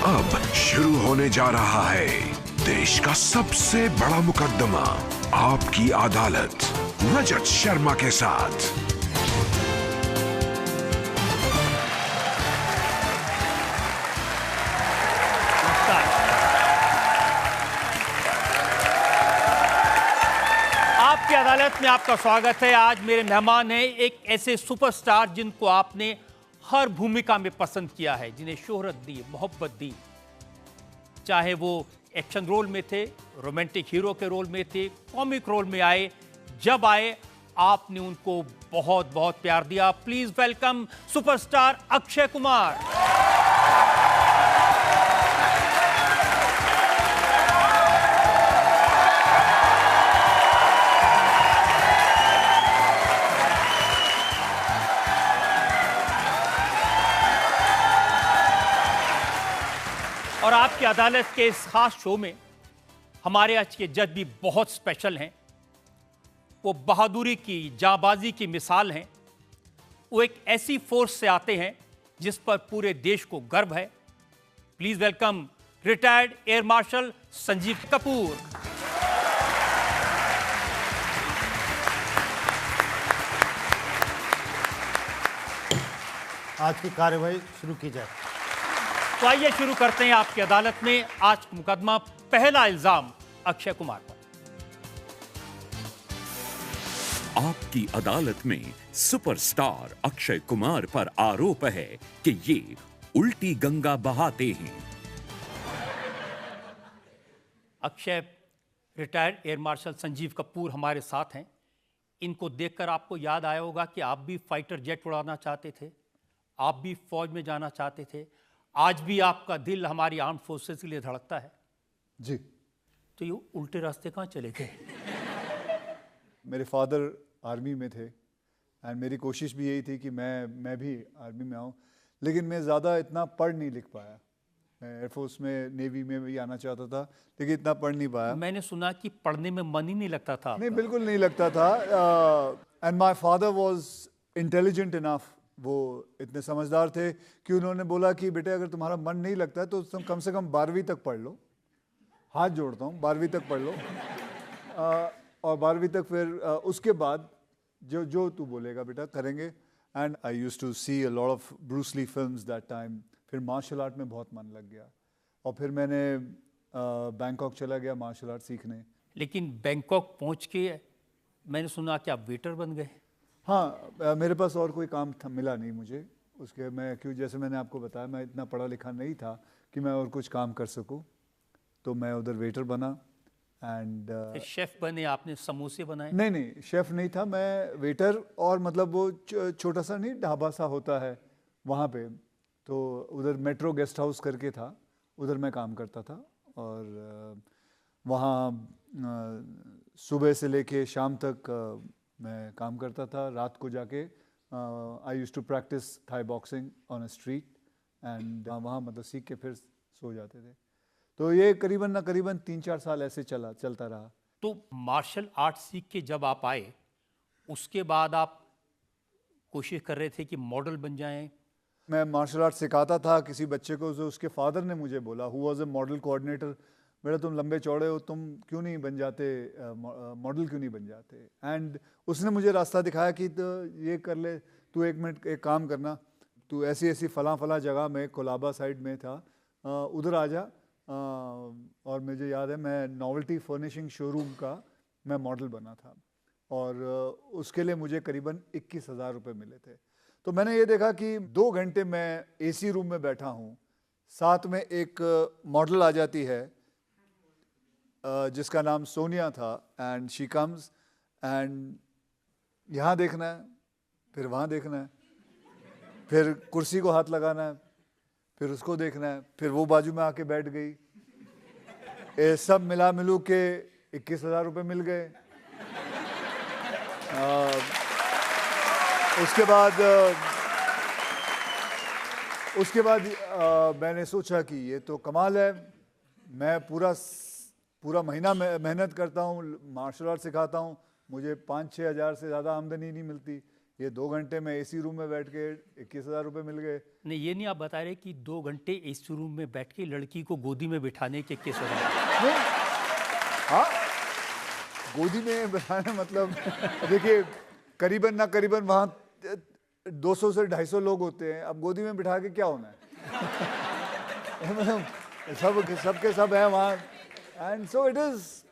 अब शुरू होने जा रहा है देश का सबसे बड़ा मुकदमा, आपकी अदालत, रजत शर्मा के साथ। आपकी अदालत में आपका स्वागत है। आज मेरे मेहमान हैं एक ऐसे सुपरस्टार जिनको आपने हर भूमिका में पसंद किया है, जिन्हें शोहरत दी, मोहब्बत दी। चाहे वो एक्शन रोल में थे, रोमांटिक हीरो के रोल में थे, कॉमिक रोल में आए, जब आए आपने उनको बहुत बहुत प्यार दिया। Please welcome superstar Akshay Kumar. और आपकी अदालत के इस खास शो में हमारे आज के जज भी बहुत स्पेशल हैं। वो बहादुरी की, जांबाजी की मिसाल हैं। वो एक ऐसी फोर्स से आते हैं जिस पर पूरे देश को गर्व है। Please welcome retired air marshal Sanjeev Kapoor. आज की कार्यवाही शुरू की जाए। तो आइए शुरू करते हैं आपकी अदालत में आज मुकदमा। पहला इल्जाम अक्षय कुमार पर। आपकी अदालत में सुपरस्टार अक्षय कुमार पर आरोप है कि ये उल्टी गंगा बहाते हैं। Akshay, retired air marshal Sanjeev Kapoor हमारे साथ हैं। इनको देखकर आपको याद आया होगा कि आप भी फाइटर जेट उड़ाना चाहते थे, आप भी फौज में जाना चाहते थे। आज भी आपका दिल हमारी आर्म्ड फोर्सेस के लिए धड़कता है जी। तो ये उल्टे रास्ते कहाँ चले गए? मेरे फादर आर्मी में थे एंड मेरी कोशिश भी यही थी कि मैं भी आर्मी में आऊँ, लेकिन मैं ज़्यादा इतना पढ़ नहीं लिख पाया। मैं एयरफोर्स में, नेवी में भी आना चाहता था, लेकिन इतना पढ़ नहीं पाया। मैंने सुना कि पढ़ने में मन ही नहीं लगता था। नहीं, बिल्कुल नहीं लगता था। And my father was intelligent enough, वो इतने समझदार थे कि उन्होंने बोला कि बेटे अगर तुम्हारा मन नहीं लगता है तो तुम कम से कम 12वीं तक पढ़ लो। हाथ जोड़ता हूँ, 12वीं तक पढ़ लो। और 12वीं तक फिर उसके बाद जो तू बोलेगा बेटा करेंगे। And I used to see a lot of Bruce Lee films that time. फिर मार्शल आर्ट में बहुत मन लग गया और फिर मैंने बैंकॉक चला गया मार्शल आर्ट सीखने। लेकिन बैंकॉक पहुंच के मैंने सुना कि आप वेटर बन गए। हाँ, मेरे पास और कोई काम मिला नहीं मुझे उसके। मैं क्यों, जैसे मैंने आपको बताया, मैं इतना पढ़ा लिखा नहीं था कि मैं और कुछ काम कर सकूं, तो मैं उधर वेटर बना। एंड शेफ बने आपने, समोसे बनाए? नहीं, शेफ नहीं था मैं, वेटर। और मतलब वो छोटा सा नहीं, ढाबा सा होता है वहाँ पे, तो उधर मेट्रो गेस्ट हाउस करके था, उधर मैं काम करता था। और वहाँ सुबह से लेके शाम तक मैं काम करता था। रात को जाके I used to practise Thai boxing on a street and वहाँ मतलब सीख के फिर सो जाते थे। तो ये करीबन 3-4 साल ऐसे चलता रहा। तो मार्शल आर्ट सीख के जब आप आए, उसके बाद आप कोशिश कर रहे थे कि मॉडल बन जाएं। मैं मार्शल आर्ट सिखाता था किसी बच्चे को, जो उसके फादर ने मुझे बोला, who was a model coordinator, बेटा तुम लंबे चौड़े हो, तुम क्यों नहीं बन जाते, मॉडल क्यों नहीं बन जाते। एंड उसने मुझे रास्ता दिखाया कि तो ये कर ले, तू एक मिनट एक काम करना, तू ऐसी फला जगह में, कोलाबा साइड में था, उधर आ जा। और मुझे याद है मैं नॉवेल्टी फर्निशिंग शोरूम का मैं मॉडल बना था और उसके लिए मुझे करीबन 21,000 रुपये मिले थे। तो मैंने ये देखा कि 2 घंटे मैं AC रूम में बैठा हूँ, साथ में एक मॉडल आ जाती है जिसका नाम सोनिया था। एंड शी कम्स एंड यहाँ देखना है, फिर वहाँ देखना है, फिर कुर्सी को हाथ लगाना है, फिर उसको देखना है, फिर वो बाजू में आके बैठ गई। ये सब मिलू के 21,000 रुपये मिल गए। उसके बाद मैंने सोचा कि ये तो कमाल है। मैं पूरा महीना मेहनत करता हूँ, मार्शल आर्ट सिखाता हूँ, मुझे 5-6 हज़ार से ज़्यादा आमदनी नहीं मिलती। ये 2 घंटे में एसी रूम में बैठ के 21,000 रुपये मिल गए। नहीं, ये नहीं आप बता रहे कि 2 घंटे इस रूम में बैठ के लड़की को गोदी में बिठाने के किस नहीं, हाँ, गोदी में बिठाने मतलब देखिए करीबन ना करीबन वहाँ 200 से 250 लोग होते हैं, अब गोदी में बिठा के क्या होना है मतलब सबके सब है वहाँ। And so it is.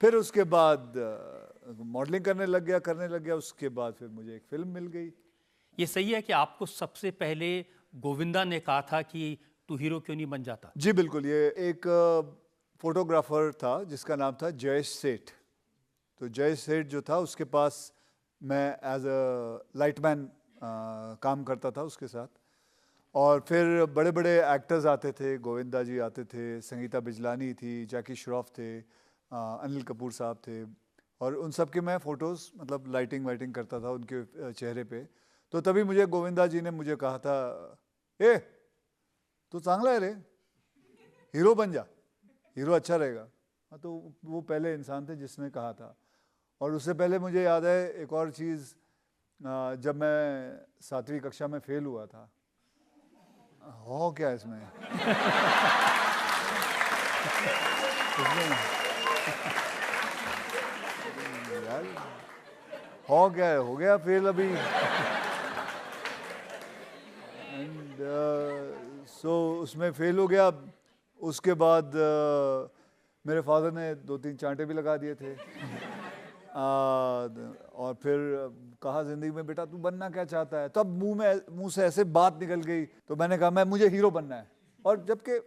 फिर उसके बाद मॉडलिंग करने लग गया। उसके बाद फिर मुझे एक फिल्म मिल गई। ये सही है कि आपको सबसे पहले गोविंदा ने कहा था कि तू हीरो क्यों नहीं बन जाता? जी बिल्कुल। ये एक फोटोग्राफर था जिसका नाम था जयेश सेठ। तो जयेश सेठ जो था उसके पास मैं एज अ लाइटमैन काम करता था उसके साथ। और फिर बड़े बड़े एक्टर्स आते थे, गोविंदा जी आते थे, संगीता बिजलानी थी, जैकी श्रॉफ थे, अनिल कपूर साहब थे, और उन सब के मैं फ़ोटोज़ मतलब लाइटिंग वाइटिंग करता था उनके चेहरे पे। तो तभी मुझे गोविंदा जी ने मुझे कहा था, ए तू चांगला है रे, हीरो बन जा, हीरो अच्छा रहेगा। हाँ, तो वो पहले इंसान थे जिसने कहा था। और उससे पहले मुझे याद है एक और चीज़, जब मैं 7वीं कक्षा में फेल हुआ था। हो क्या इसमें यार हो क्या है, हो गया फेल अभी। एंड सो उसमें फेल हो गया। उसके बाद मेरे फादर ने 2-3 चांटे भी लगा दिए थे। और फिर कहा जिंदगी में बेटा तू बनना क्या चाहता है। तब मुंह से ऐसे बात निकल गई, तो मैंने कहा मुझे हीरो बनना है। और जबकि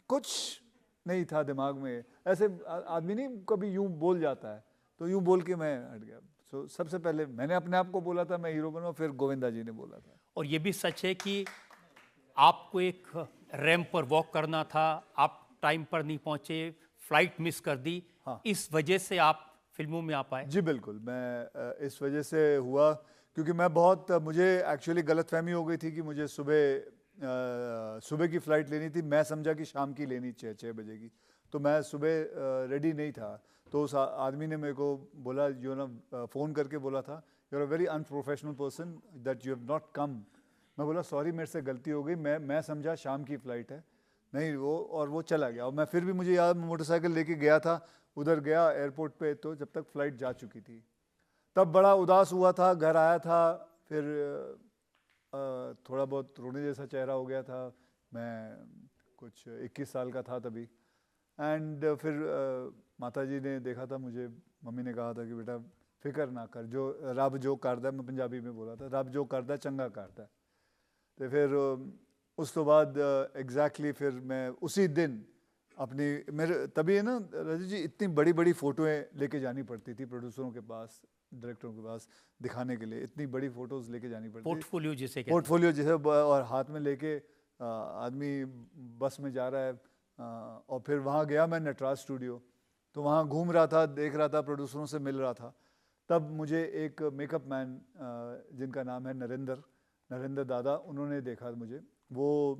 कुछ नहीं था दिमाग में, ऐसे आदमी नहीं कभी यूं बोल जाता है, तो यूं बोल के मैं हट गया। सो सबसे पहले मैंने अपने आप को बोला था मैं हीरो बनूंगा, फिर गोविंदा जी ने बोला था। और ये भी सच है कि आपको एक रैंप पर वॉक करना था, आप टाइम पर नहीं पहुंचे, फ्लाइट मिस कर दी। हाँ। इस वजह से आप फिल्मों में आ पाए? जी बिल्कुल। मैं इस वजह से हुआ क्योंकि मैं बहुत मुझे एक्चुअली गलतफहमी हो गई थी कि मुझे सुबह की फ़्लाइट लेनी थी। मैं समझा कि शाम की लेनी 6 बजे की, तो मैं सुबह रेडी नहीं था। तो उस आदमी ने मेरे को बोला, जो ना फ़ोन करके बोला था, you are a very unprofessional person that you have not come. मैं बोला सॉरी मेरे से गलती हो गई, मैं समझा शाम की फ़्लाइट है, नहीं वो, और वो चला गया। और मैं फिर भी मुझे याद मोटरसाइकिल लेके गया था, उधर गया एयरपोर्ट पे, तो जब तक फ़्लाइट जा चुकी थी तब बड़ा उदास हुआ था। घर आया था, फिर थोड़ा बहुत रोने जैसा चेहरा हो गया था। मैं कुछ 21 साल का था तभी। एंड फिर माताजी ने देखा था मुझे, मम्मी ने कहा था कि बेटा फिक्र ना कर, जो रब जो करदा, मैं पंजाबी में बोला था, रब जो करदा चंगा करदा। तो फिर उस तो बाद एग्जैक्टली फिर मैं उसी दिन अपनी मेरे तभी है ना रजत जी, इतनी बड़ी बड़ी फ़ोटोएं लेके जानी पड़ती थी प्रोड्यूसरों के पास, डायरेक्टरों के पास दिखाने के लिए। इतनी बड़ी फ़ोटोज़ लेके जानी पड़ती थी, पोर्टफोलियो जिसे कहते हैं। पोर्टफोलियो जैसे, और हाथ में लेके आदमी बस में जा रहा है। और फिर वहाँ गया मैं नटराज स्टूडियो, तो वहाँ घूम रहा था, देख रहा था, प्रोड्यूसरों से मिल रहा था। तब मुझे एक मेकअप मैन जिनका नाम है नरेंद्र दादा, उन्होंने देखा मुझे। वो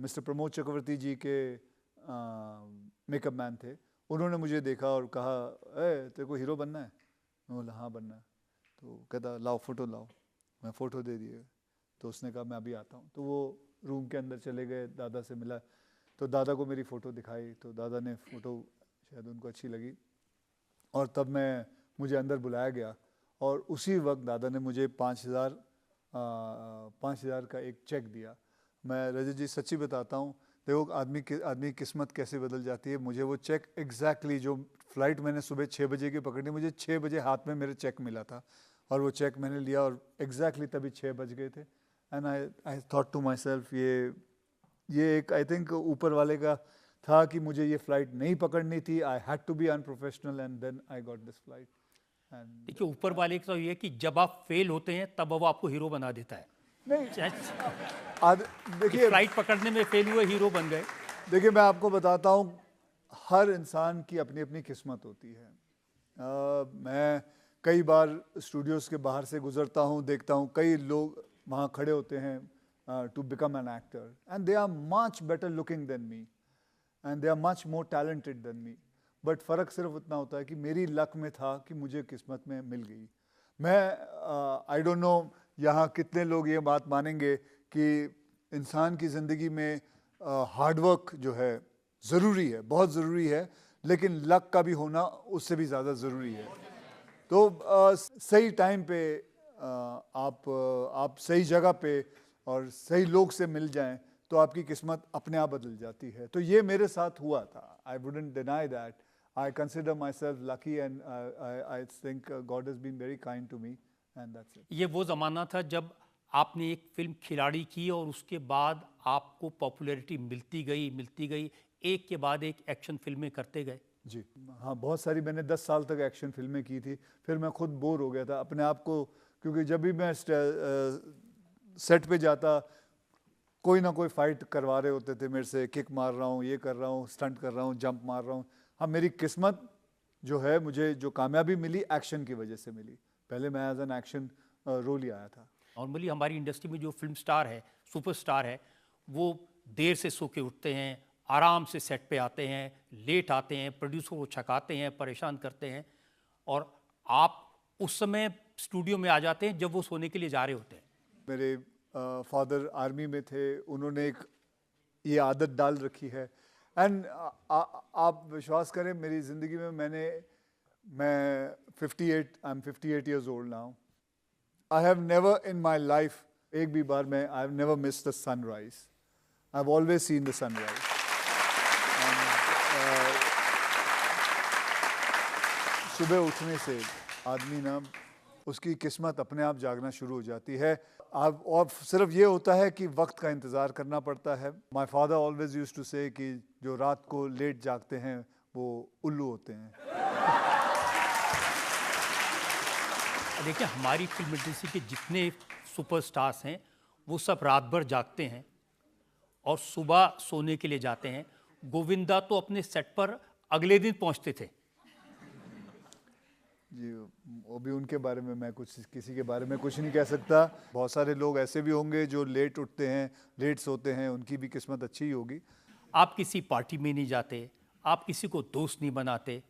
मिस्टर प्रमोद चक्रवर्ती जी के मेकअप मैन थे। उन्होंने मुझे देखा और कहा, ए तेरे को हीरो बनना है? मैं बोला हाँ बनना है। तो कहता लाओ फ़ोटो लाओ। मैं फ़ोटो दे दिए। तो उसने कहा मैं अभी आता हूँ। तो वो रूम के अंदर चले गए, दादा से मिला, तो दादा को मेरी फ़ोटो दिखाई, तो दादा ने फ़ोटो शायद उनको अच्छी लगी, और तब मुझे अंदर बुलाया गया। और उसी वक्त दादा ने मुझे 5,000 का एक चेक दिया। मैं रजत जी सच्ची बताता हूँ, देखो आदमी किस्मत कैसे बदल जाती है। मुझे वो चेक एग्जैक्टली जो फ़्लाइट मैंने सुबह 6 बजे की पकड़ी, मुझे 6 बजे हाथ में मेरे चेक मिला था, और वो चेक मैंने लिया, और एग्जैक्टली तभी 6 बज गए थे। And I thought to myself, ये एक आई थिंक ऊपर वाले का था कि मुझे ये फ़्लाइट नहीं पकड़नी थी। I had to be unprofessional and then I got this flight. देखिए ऊपर वाले का तो ये है कि जब आप फेल होते हैं तब वो आपको हीरो बना देता है। नहीं देखिए फ्लाइट पकड़ने में फेल हुए, हीरो बन गए। देखिए मैं आपको बताता हूँ, हर इंसान की अपनी अपनी किस्मत होती है। मैं कई बार स्टूडियोज़ के बाहर से गुजरता हूँ, देखता हूँ कई लोग वहाँ खड़े होते हैं to become an actor, and they are much better looking than me, and they are much more talented than me. But फ़र्क सिर्फ इतना होता है कि मेरी लक में था कि मुझे किस्मत में मिल गई। मैं आई डोंट नो यहाँ कितने लोग ये बात मानेंगे कि इंसान की ज़िंदगी में हार्डवर्क जो है ज़रूरी है, बहुत ज़रूरी है, लेकिन लक का भी होना उससे भी ज़्यादा ज़रूरी है। तो सही टाइम पे आप सही जगह पे और सही लोग से मिल जाएं तो आपकी किस्मत अपने आप बदल जाती है। तो ये मेरे साथ हुआ था। I wouldn't deny that. I consider myself lucky and I think God has been very kind to me and that's it. ये वो ज़माना था जब आपने एक फिल्म खिलाड़ी की और उसके बाद आपको पॉपुलैरिटी मिलती गई, एक के बाद एक एक्शन फिल्में करते गए। जी हाँ, बहुत सारी मैंने 10 साल तक एक्शन फिल्में की थी। फिर मैं खुद बोर हो गया था अपने आप को, क्योंकि जब भी मैं सेट पे जाता कोई ना कोई फाइट करवा रहे होते थे मेरे से, किक मार रहा हूँ, ये कर रहा हूँ, स्टंट कर रहा हूँ, जंप मार रहा हूँ। हाँ, मेरी किस्मत जो है, मुझे जो कामयाबी मिली एक्शन की वजह से मिली। पहले मैं एज एन एक्शन रोल ही आया था। नॉर्मली हमारी इंडस्ट्री में जो फिल्म स्टार है, सुपरस्टार है, वो देर से सो के उठते हैं, आराम से सेट पे आते हैं, लेट आते हैं, प्रोड्यूसर को छकाते हैं, परेशान करते हैं, और आप उस समय स्टूडियो में आ जाते हैं जब वो सोने के लिए जा रहे होते हैं। मेरे फादर आर्मी में थे, उन्होंने एक ये आदत डाल रखी है। एंड आप विश्वास करें, मेरी ज़िंदगी में मैं 58 I am 58 years old now. I have never in my life एक भी बार मैं I have never missed the sunrise. I have always seen the sunrise. सुबह उठने से आदमी ना, उसकी किस्मत अपने आप जागना शुरू हो जाती है। अब और सिर्फ ये होता है कि वक्त का इंतज़ार करना पड़ता है। My father always used to say कि जो रात को लेट जागते हैं वो उल्लू होते हैं। देखिए, हमारी फिल्म इंडस्ट्री के जितने सुपरस्टार्स हैं वो सब रात भर जागते हैं और सुबह सोने के लिए जाते हैं। गोविंदा तो अपने सेट पर अगले दिन पहुंचते थे। जी, वो भी उनके बारे में मैं किसी के बारे में कुछ नहीं कह सकता। बहुत सारे लोग ऐसे भी होंगे जो लेट उठते हैं, लेट सोते हैं, उनकी भी किस्मत अच्छी ही होगी। आप किसी पार्टी में नहीं जाते, आप किसी को दोस्त नहीं बनाते?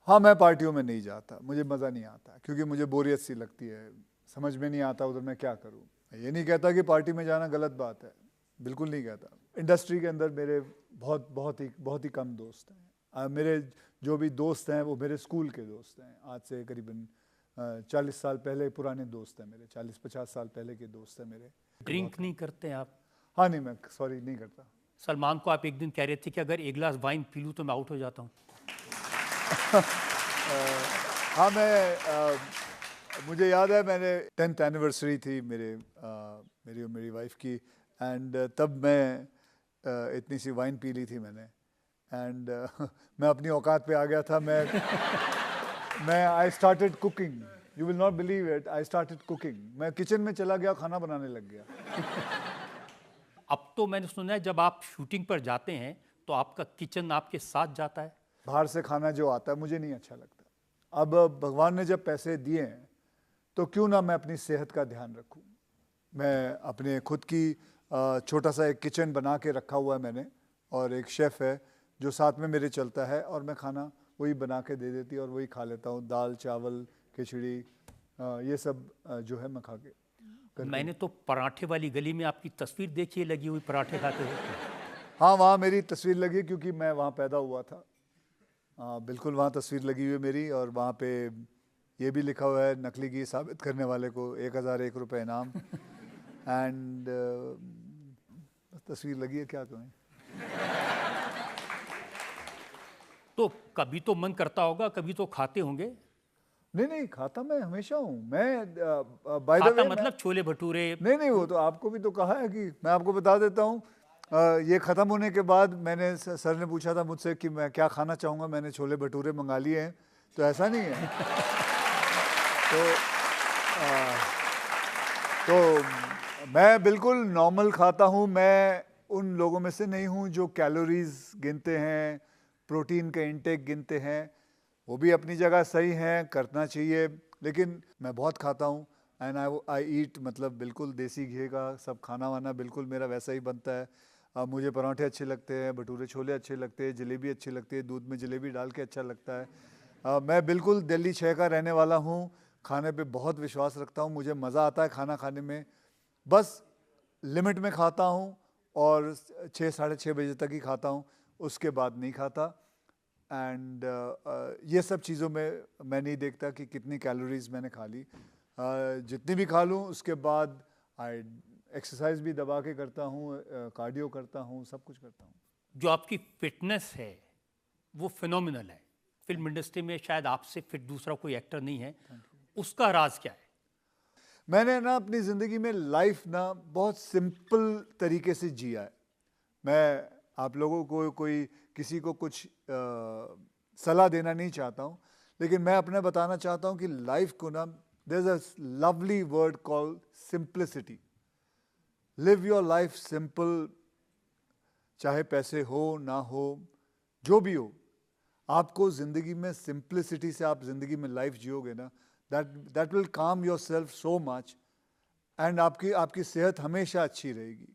हाँ, मैं पार्टियों में नहीं जाता, मुझे मज़ा नहीं आता, क्योंकि मुझे बोरियत सी लगती है, समझ में नहीं आता उधर मैं क्या करूँ। ये नहीं कहता कि पार्टी में जाना गलत बात है, बिल्कुल नहीं कहता। इंडस्ट्री के अंदर मेरे बहुत ही कम दोस्त हैं। मेरे जो भी दोस्त हैं वो मेरे स्कूल के दोस्त हैं। आज से करीबन 40 साल पहले पुराने दोस्त हैं मेरे, 40-50 साल पहले के दोस्त हैं मेरे। ड्रिंक नहीं करते आप? हाँ, नहीं, मैं सॉरी नहीं करता। सलमान को आप एक दिन कह रहे थे कि अगर एक गिलास वाइन पी लूँ तो मैं आउट हो जाता हूँ। हाँ, मुझे याद है, मैंने 10th एनिवर्सरी थी मेरी और मेरी वाइफ की, एंड तब मैं इतनी सी वाइन पी ली थी मैंने, एंड मैं अपनी औकात पे आ गया था। मैं I started cooking, you will not believe it, I started cooking. मैं किचन में चला गया, खाना बनाने लग गया। अब तो मैंने सुना है जब आप शूटिंग पर जाते हैं तो आपका किचन आपके साथ जाता है। बाहर से खाना जो आता है मुझे नहीं अच्छा लगता। अब भगवान ने जब पैसे दिए हैं तो क्यों ना मैं अपनी सेहत का ध्यान रखूं। मैं अपने खुद की छोटा सा एक किचन बना के रखा हुआ है मैंने, और एक शेफ़ है जो साथ में मेरे चलता है, और मैं खाना वही बना के दे देती है और वही खा लेता हूँ। दाल चावल खिचड़ी ये सब जो है मैं खा के। मैंने तो पराठे वाली गली में आपकी तस्वीर देखी है लगी हुई पराठे खाते हुए। हाँ, वहाँ मेरी तस्वीर लगी क्योंकि मैं वहाँ पैदा हुआ था। बिल्कुल वहाँ तस्वीर लगी हुई है मेरी, और वहाँ पे ये भी लिखा हुआ है, नकली घी साबित करने वाले को 1001 रुपये इनाम। एंड तस्वीर लगी है, क्या कहें। तो कभी तो मन करता होगा, कभी तो खाते होंगे? नहीं, खाता मैं हमेशा हूँ। मैं बाय द खाता वे, मतलब छोले भटूरे? नहीं, वो तो आपको भी तो कहा है कि मैं आपको बता देता हूँ। ये ख़त्म होने के बाद मैंने सर ने पूछा था मुझसे कि मैं क्या खाना चाहूँगा, मैंने छोले भटूरे मंगा लिए हैं, तो ऐसा नहीं है। तो मैं बिल्कुल नॉर्मल खाता हूँ। मैं उन लोगों में से नहीं हूँ जो कैलोरीज गिनते हैं, प्रोटीन का इंटेक गिनते हैं। वो भी अपनी जगह सही हैं, करना चाहिए, लेकिन मैं बहुत खाता हूँ। एंड आई ईट, मतलब बिल्कुल देसी घी का सब खाना वाना बिल्कुल मेरा वैसा ही बनता है। मुझे पराठे अच्छे लगते हैं, भटूरे छोले अच्छे लगते हैं, जलेबी अच्छी लगती है, दूध में जलेबी डाल के अच्छा लगता है। मैं बिल्कुल दिल्ली 6 का रहने वाला हूँ। खाने पे बहुत विश्वास रखता हूँ, मुझे मज़ा आता है खाना खाने में, बस लिमिट में खाता हूँ और 6 साढ़े 6 बजे तक ही खाता हूँ, उसके बाद नहीं खाता। एंड ये सब चीज़ों में मैं नहीं देखता कि कितनी कैलोरीज मैंने खा ली। जितनी भी खा लूँ उसके बाद आई एक्सरसाइज भी दबा के करता हूँ, कार्डियो करता हूँ, सब कुछ करता हूँ। जो आपकी फिटनेस है वो फिनोमिनल है। फिल्म इंडस्ट्री में शायद आपसे फिट दूसरा कोई एक्टर नहीं है, उसका राज क्या है? मैंने ना अपनी ज़िंदगी में लाइफ ना बहुत सिंपल तरीके से जिया है। मैं आप लोगों को किसी को कुछ सलाह देना नहीं चाहता हूँ, लेकिन मैं अपना बताना चाहता हूँ कि लाइफ को ना there is a lovely word called simplicity. Live your life simple, चाहे पैसे हो ना हो, जो भी हो, आपको ज़िंदगी में सिंप्लिसिटी से आप ज़िंदगी में लाइफ जियोगे ना, that will calm yourself so much, and आपकी सेहत हमेशा अच्छी रहेगी।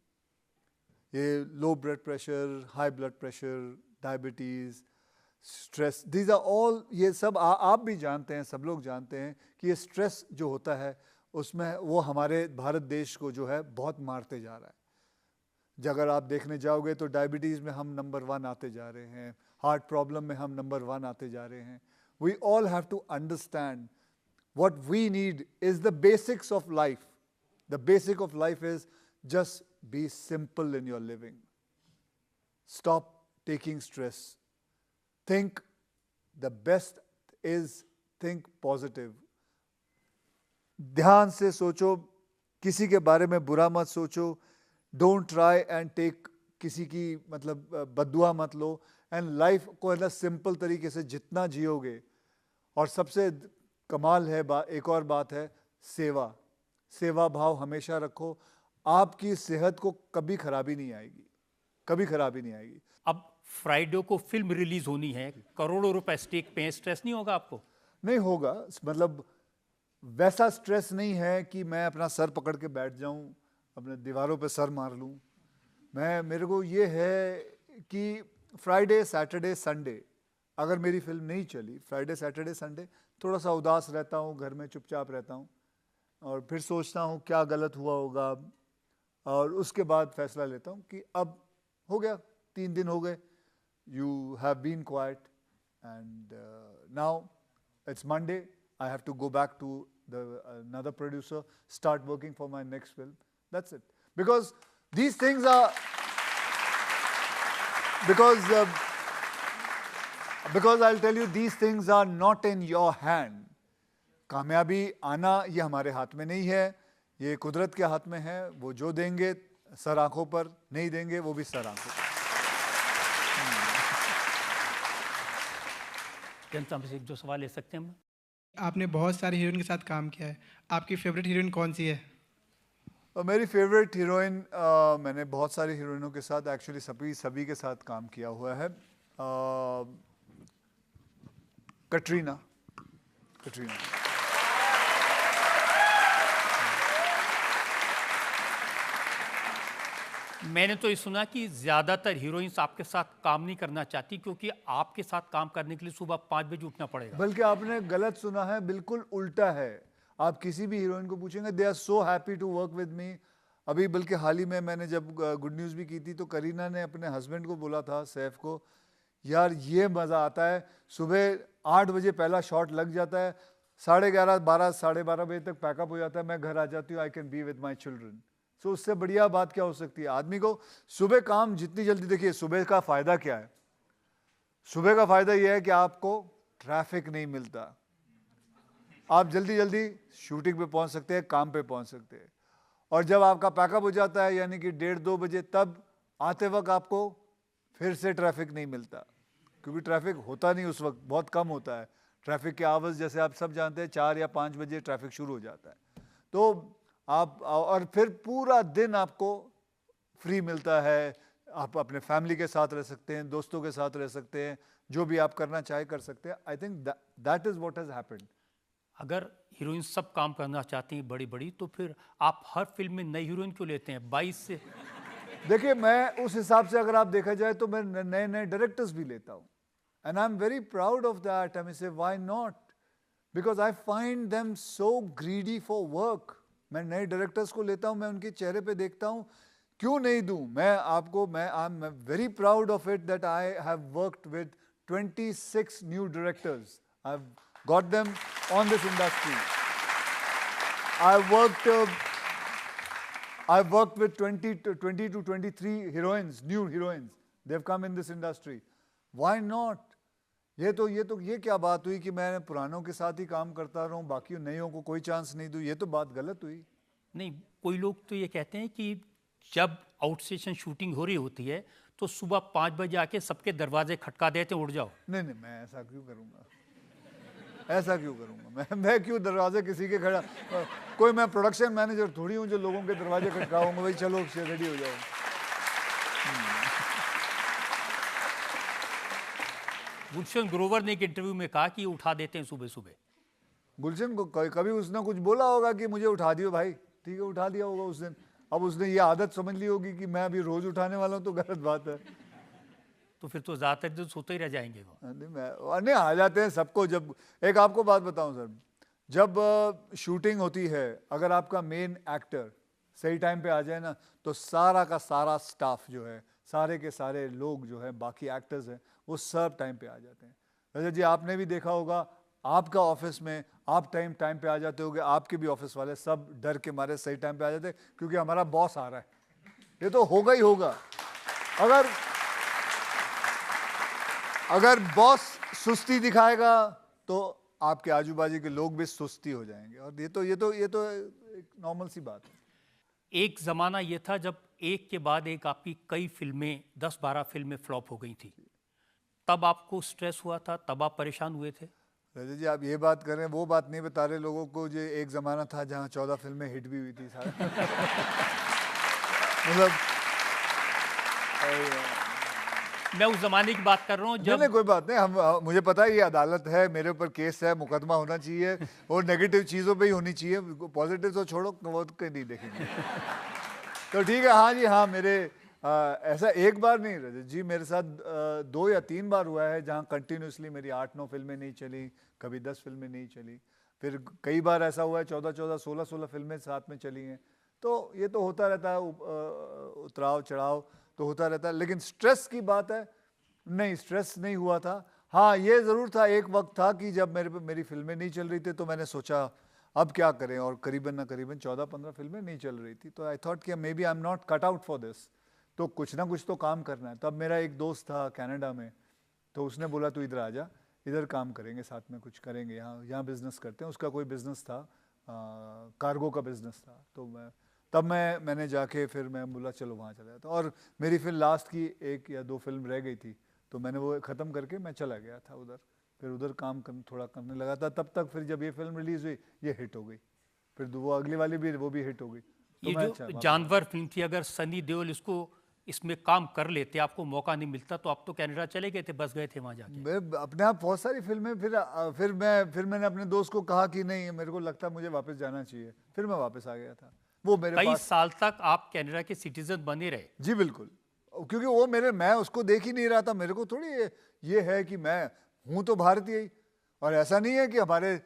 ये low blood pressure, high blood pressure, diabetes, stress, these are all, ये सब आप भी जानते हैं, सब लोग जानते हैं कि ये स्ट्रेस जो होता है उसमें वो हमारे भारत देश को जो है बहुत मारते जा रहा है। अगर आप देखने जाओगे तो डायबिटीज़ में हम नंबर 1 आते जा रहे हैं, हार्ट प्रॉब्लम में हम नंबर 1 आते जा रहे हैं। We all have to understand what we need is the basics of life. The basic of life is just be simple in your living. Stop taking stress. Think the best is think positive. ध्यान से सोचो, किसी के बारे में बुरा मत सोचो. Don't try and take किसी की मतलब बद्दुआ मत लो. And life को है ना सिंपल तरीके से जितना जियोगे, और सबसे कमाल है एक और बात है सेवा भाव हमेशा रखो, आपकी सेहत को कभी खराबी नहीं आएगी, कभी खराबी नहीं आएगी। अब फ्राइडे को फिल्म रिलीज होनी है, करोड़ों रुपए स्टेक पे, स्ट्रेस नहीं होगा आपको? नहीं होगा, मतलब वैसा स्ट्रेस नहीं है कि मैं अपना सर पकड़ के बैठ जाऊं, अपने दीवारों पे सर मार लूं। मेरे को ये है कि फ्राइडे सैटरडे संडे अगर मेरी फिल्म नहीं चली, फ्राइडे सैटरडे संडे थोड़ा सा उदास रहता हूँ, घर में चुपचाप रहता हूँ, और फिर सोचता हूँ क्या गलत हुआ होगा, और उसके बाद फैसला लेता हूँ कि अब हो गया, 3 दिन हो गए, you have been quiet, and now it's Monday, I have to go back to another producer, start working for my next film. That's it. Because these things are, because I'll tell you, these things are not in your hand. कामयाबी आना ये हमारे हाथ में नहीं है, ये कुदरत के हाथ में है। वो जो देंगे सर आंखों पर, नहीं देंगे वो भी सर आंखों पर। जनता में से एक 2 सवाल ले सकते हैं हम? आपने बहुत सारी हीरोइन के साथ काम किया है, आपकी फेवरेट हीरोइन कौन सी है? मेरी फेवरेट हीरोइन, मैंने बहुत सारी हीरोइनों के साथ एक्चुअली सभी के साथ काम किया हुआ है। कटरीना। मैंने तो ये सुना कि ज़्यादातर हीरोइंस आपके साथ काम नहीं करना चाहती क्योंकि आपके साथ काम करने के लिए सुबह 5 बजे उठना पड़ेगा। बल्कि आपने गलत सुना है, बिल्कुल उल्टा है। आप किसी भी हीरोइन को पूछेंगे, they are so happy to work with me. अभी बल्कि हाल ही में मैंने जब गुड न्यूज़ भी की थी तो करीना ने अपने हस्बैंड को बोला था, सैफ को, यार ये मज़ा आता है, सुबह 8 बजे पहला शॉट लग जाता है, 11:30 12 साढ़े 12 बजे तक पैकअप हो जाता है, मैं घर आ जाती हूँ, I can be with my children. So उससे बढ़िया बात क्या हो सकती है? आदमी को सुबह काम जितनी जल्दी, देखिए सुबह का फ़ायदा क्या है? सुबह का फ़ायदा यह है कि आपको ट्रैफिक नहीं मिलता, आप जल्दी जल्दी शूटिंग पे पहुंच सकते हैं, काम पे पहुंच सकते हैं। और जब आपका पैकअप हो जाता है यानी कि 1:30-2 बजे, तब आते वक्त आपको फिर से ट्रैफिक नहीं मिलता, क्योंकि ट्रैफिक होता नहीं उस वक्त, बहुत कम होता है। ट्रैफिक के आवर्स जैसे आप सब जानते हैं 4 या 5 बजे ट्रैफिक शुरू हो जाता है, तो आप, और फिर पूरा दिन आपको फ्री मिलता है, आप अपने फैमिली के साथ रह सकते हैं, दोस्तों के साथ रह सकते हैं, जो भी आप करना चाहे कर सकते हैं। I think that is what has happened. अगर हीरोइन सब काम करना चाहती हैं बड़ी बड़ी, तो फिर आप हर फिल्म में नई हीरोइन क्यों लेते हैं? 22 से देखिए, मैं उस हिसाब से अगर आप देखा जाए तो मैं नए नए डायरेक्टर्स भी लेता हूँ, and I am very proud of that. I mean say why not, because I find them so greedy for work. मैं नए डायरेक्टर्स को लेता हूं, मैं उनके चेहरे पे देखता हूं, क्यों नहीं दूं मैं आपको. आई am very proud of it that I have worked with 26 new directors. I have got them on this industry. I've worked with 20 to 23 heroines, new heroines. They've come in this industry. Why not? ये क्या बात हुई कि मैं पुरानों के साथ ही काम करता रहूं, बाकी नईयों को कोई चांस नहीं दूं. ये तो बात गलत हुई. नहीं, कोई लोग तो ये कहते हैं कि जब आउट स्टेशन शूटिंग हो रही होती है तो सुबह 5 बजे आके सबके दरवाजे खटका देते उठ जाओ. नहीं, मैं ऐसा क्यों करूंगा. ऐसा क्यों करूंगा मैं क्यों दरवाजे किसी के खड़ा. कोई मैं प्रोडक्शन मैनेजर थोड़ी हूँ जो लोगों के दरवाजे खटकाऊंगा. भाई चलो रेडी हो जाओ. गुलशन ग्रोवर ने एक इंटरव्यू में कहा कि उठा देते हैं सुबह सुबह. गुलशन को कभी उसने कुछ बोला होगा कि मुझे उठा दियो भाई. ठीक है, उठा दिया होगा उस दिन. अब उसने ये आदत समझ ली होगी कि मैं अभी रोज उठाने वाला हूँ, तो गलत बात है. तो फिर तो ज्यादातर दिन सोते ही रह जाएंगे वो. नहीं, आ जाते हैं सबको. जब एक आपको बात बताऊं सर, जब शूटिंग होती है, अगर आपका मेन एक्टर सही टाइम पे आ जाए ना, तो सारा का सारा स्टाफ जो है, सारे के सारे लोग जो है, बाकी एक्टर्स हैं, वो सब टाइम पे आ जाते हैं. रजत जी, आपने भी देखा होगा, आपका ऑफिस में आप टाइम पे आ जाते होगे, आपके भी ऑफिस वाले सब डर के मारे सही टाइम पे आ जाते हैं, क्योंकि हमारा बॉस आ रहा है. ये तो होगा ही होगा. अगर बॉस सुस्ती दिखाएगा तो आपके आजू बाजू के लोग भी सुस्ती हो जाएंगे. और ये तो एक नॉर्मल सी बात है. एक जमाना ये था जब एक के बाद एक आपकी कई फिल्में 10-12 फिल्में फ्लॉप हो गई थी. तब आपको स्ट्रेस हुआ था, तब आप परेशान हुए थे? रजत जी, आप ये बात कर रहे हैं, वो बात नहीं बता रहे लोगों को जो एक जमाना था जहां 14 फिल्में हिट भी हुई थी. मतलब मैं उस जमाने की बात कर रहा हूँ जब. नहीं, कोई बात नहीं. मुझे पता है ये अदालत है, मेरे ऊपर केस है, मुकदमा होना चाहिए, और नेगेटिव चीज़ों पे ही होनी चाहिए. पॉजिटिव तो छोड़ो, वो तो कहीं नहीं देखेंगे. तो ठीक है. हाँ जी, हाँ, मेरे ऐसा एक बार नहीं रजत जी, मेरे साथ 2 या 3 बार हुआ है जहाँ कंटिन्यूसली मेरी 8-9 फिल्में नहीं चली, कभी 10 फिल्में नहीं चली. फिर कई बार ऐसा हुआ है 14-14, 16-16 फिल्में साथ में चली हैं. तो ये तो होता रहता है, उतराव चढ़ाव तो होता रहता है. लेकिन स्ट्रेस की बात है, नहीं, स्ट्रेस नहीं हुआ था. हाँ, ये ज़रूर था, एक वक्त था कि जब मेरी फिल्में नहीं चल रही थी, तो मैंने सोचा अब क्या करें, और करीबन 14-15 फिल्में नहीं चल रही थी. तो आई थॉट कि maybe I am not cut out for this, तो कुछ ना कुछ तो काम करना है. तब मेरा एक दोस्त था कनाडा में, तो उसने बोला तू इधर आ जा, इधर काम करेंगे, साथ में कुछ करेंगे, यहाँ बिजनेस करते हैं. उसका कोई बिजनेस था, कार्गो का बिजनेस था. तो मैंने जाके फिर मैं बोला चलो वहाँ चला जाता. और मेरी फिर लास्ट की 1 या 2 फिल्म रह गई थी, तो मैंने वो ख़त्म करके मैं चला गया था उधर. फिर उधर काम थोड़ा करने लगा था. तब तक फिर जब ये फिल्म रिलीज़ हुई, ये हिट हो गई. फिर वो अगली वाली भी, वो भी हिट हो गई. ये जो जानवर फिल्म थी, अगर सनी देओल इसमें काम कर लेते, आपको मौका नहीं मिलता, तो आप तो कनाडा चले गए थे, बस गए थे वहाँ जाके. अपने आप बहुत सारी फिल्में. फिर मैंने अपने दोस्त को कहा कि नहीं, मेरे को लगता मुझे वापस जाना चाहिए. फिर मैं वापस आ गया था. वो मेरे कई साल तक आप कनाडा के सिटीजन बने रहे. जी बिल्कुल, क्योंकि वो मैं उसको देख ही नहीं रहा था. मेरे को थोड़ी ये है कि मैं हूँ तो भारतीय ही, और ऐसा नहीं है कि हमारे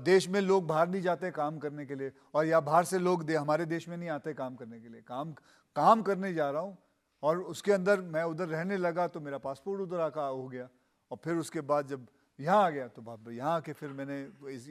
देश में लोग बाहर नहीं जाते काम करने के लिए, और या बाहर से लोग हमारे देश में नहीं आते काम करने के लिए. काम करने जा रहा हूँ, और उसके अंदर मैं उधर रहने लगा, तो मेरा पासपोर्ट उधर आका हो गया. और फिर उसके बाद जब यहाँ आ गया, तो यहाँ आके फिर मैंने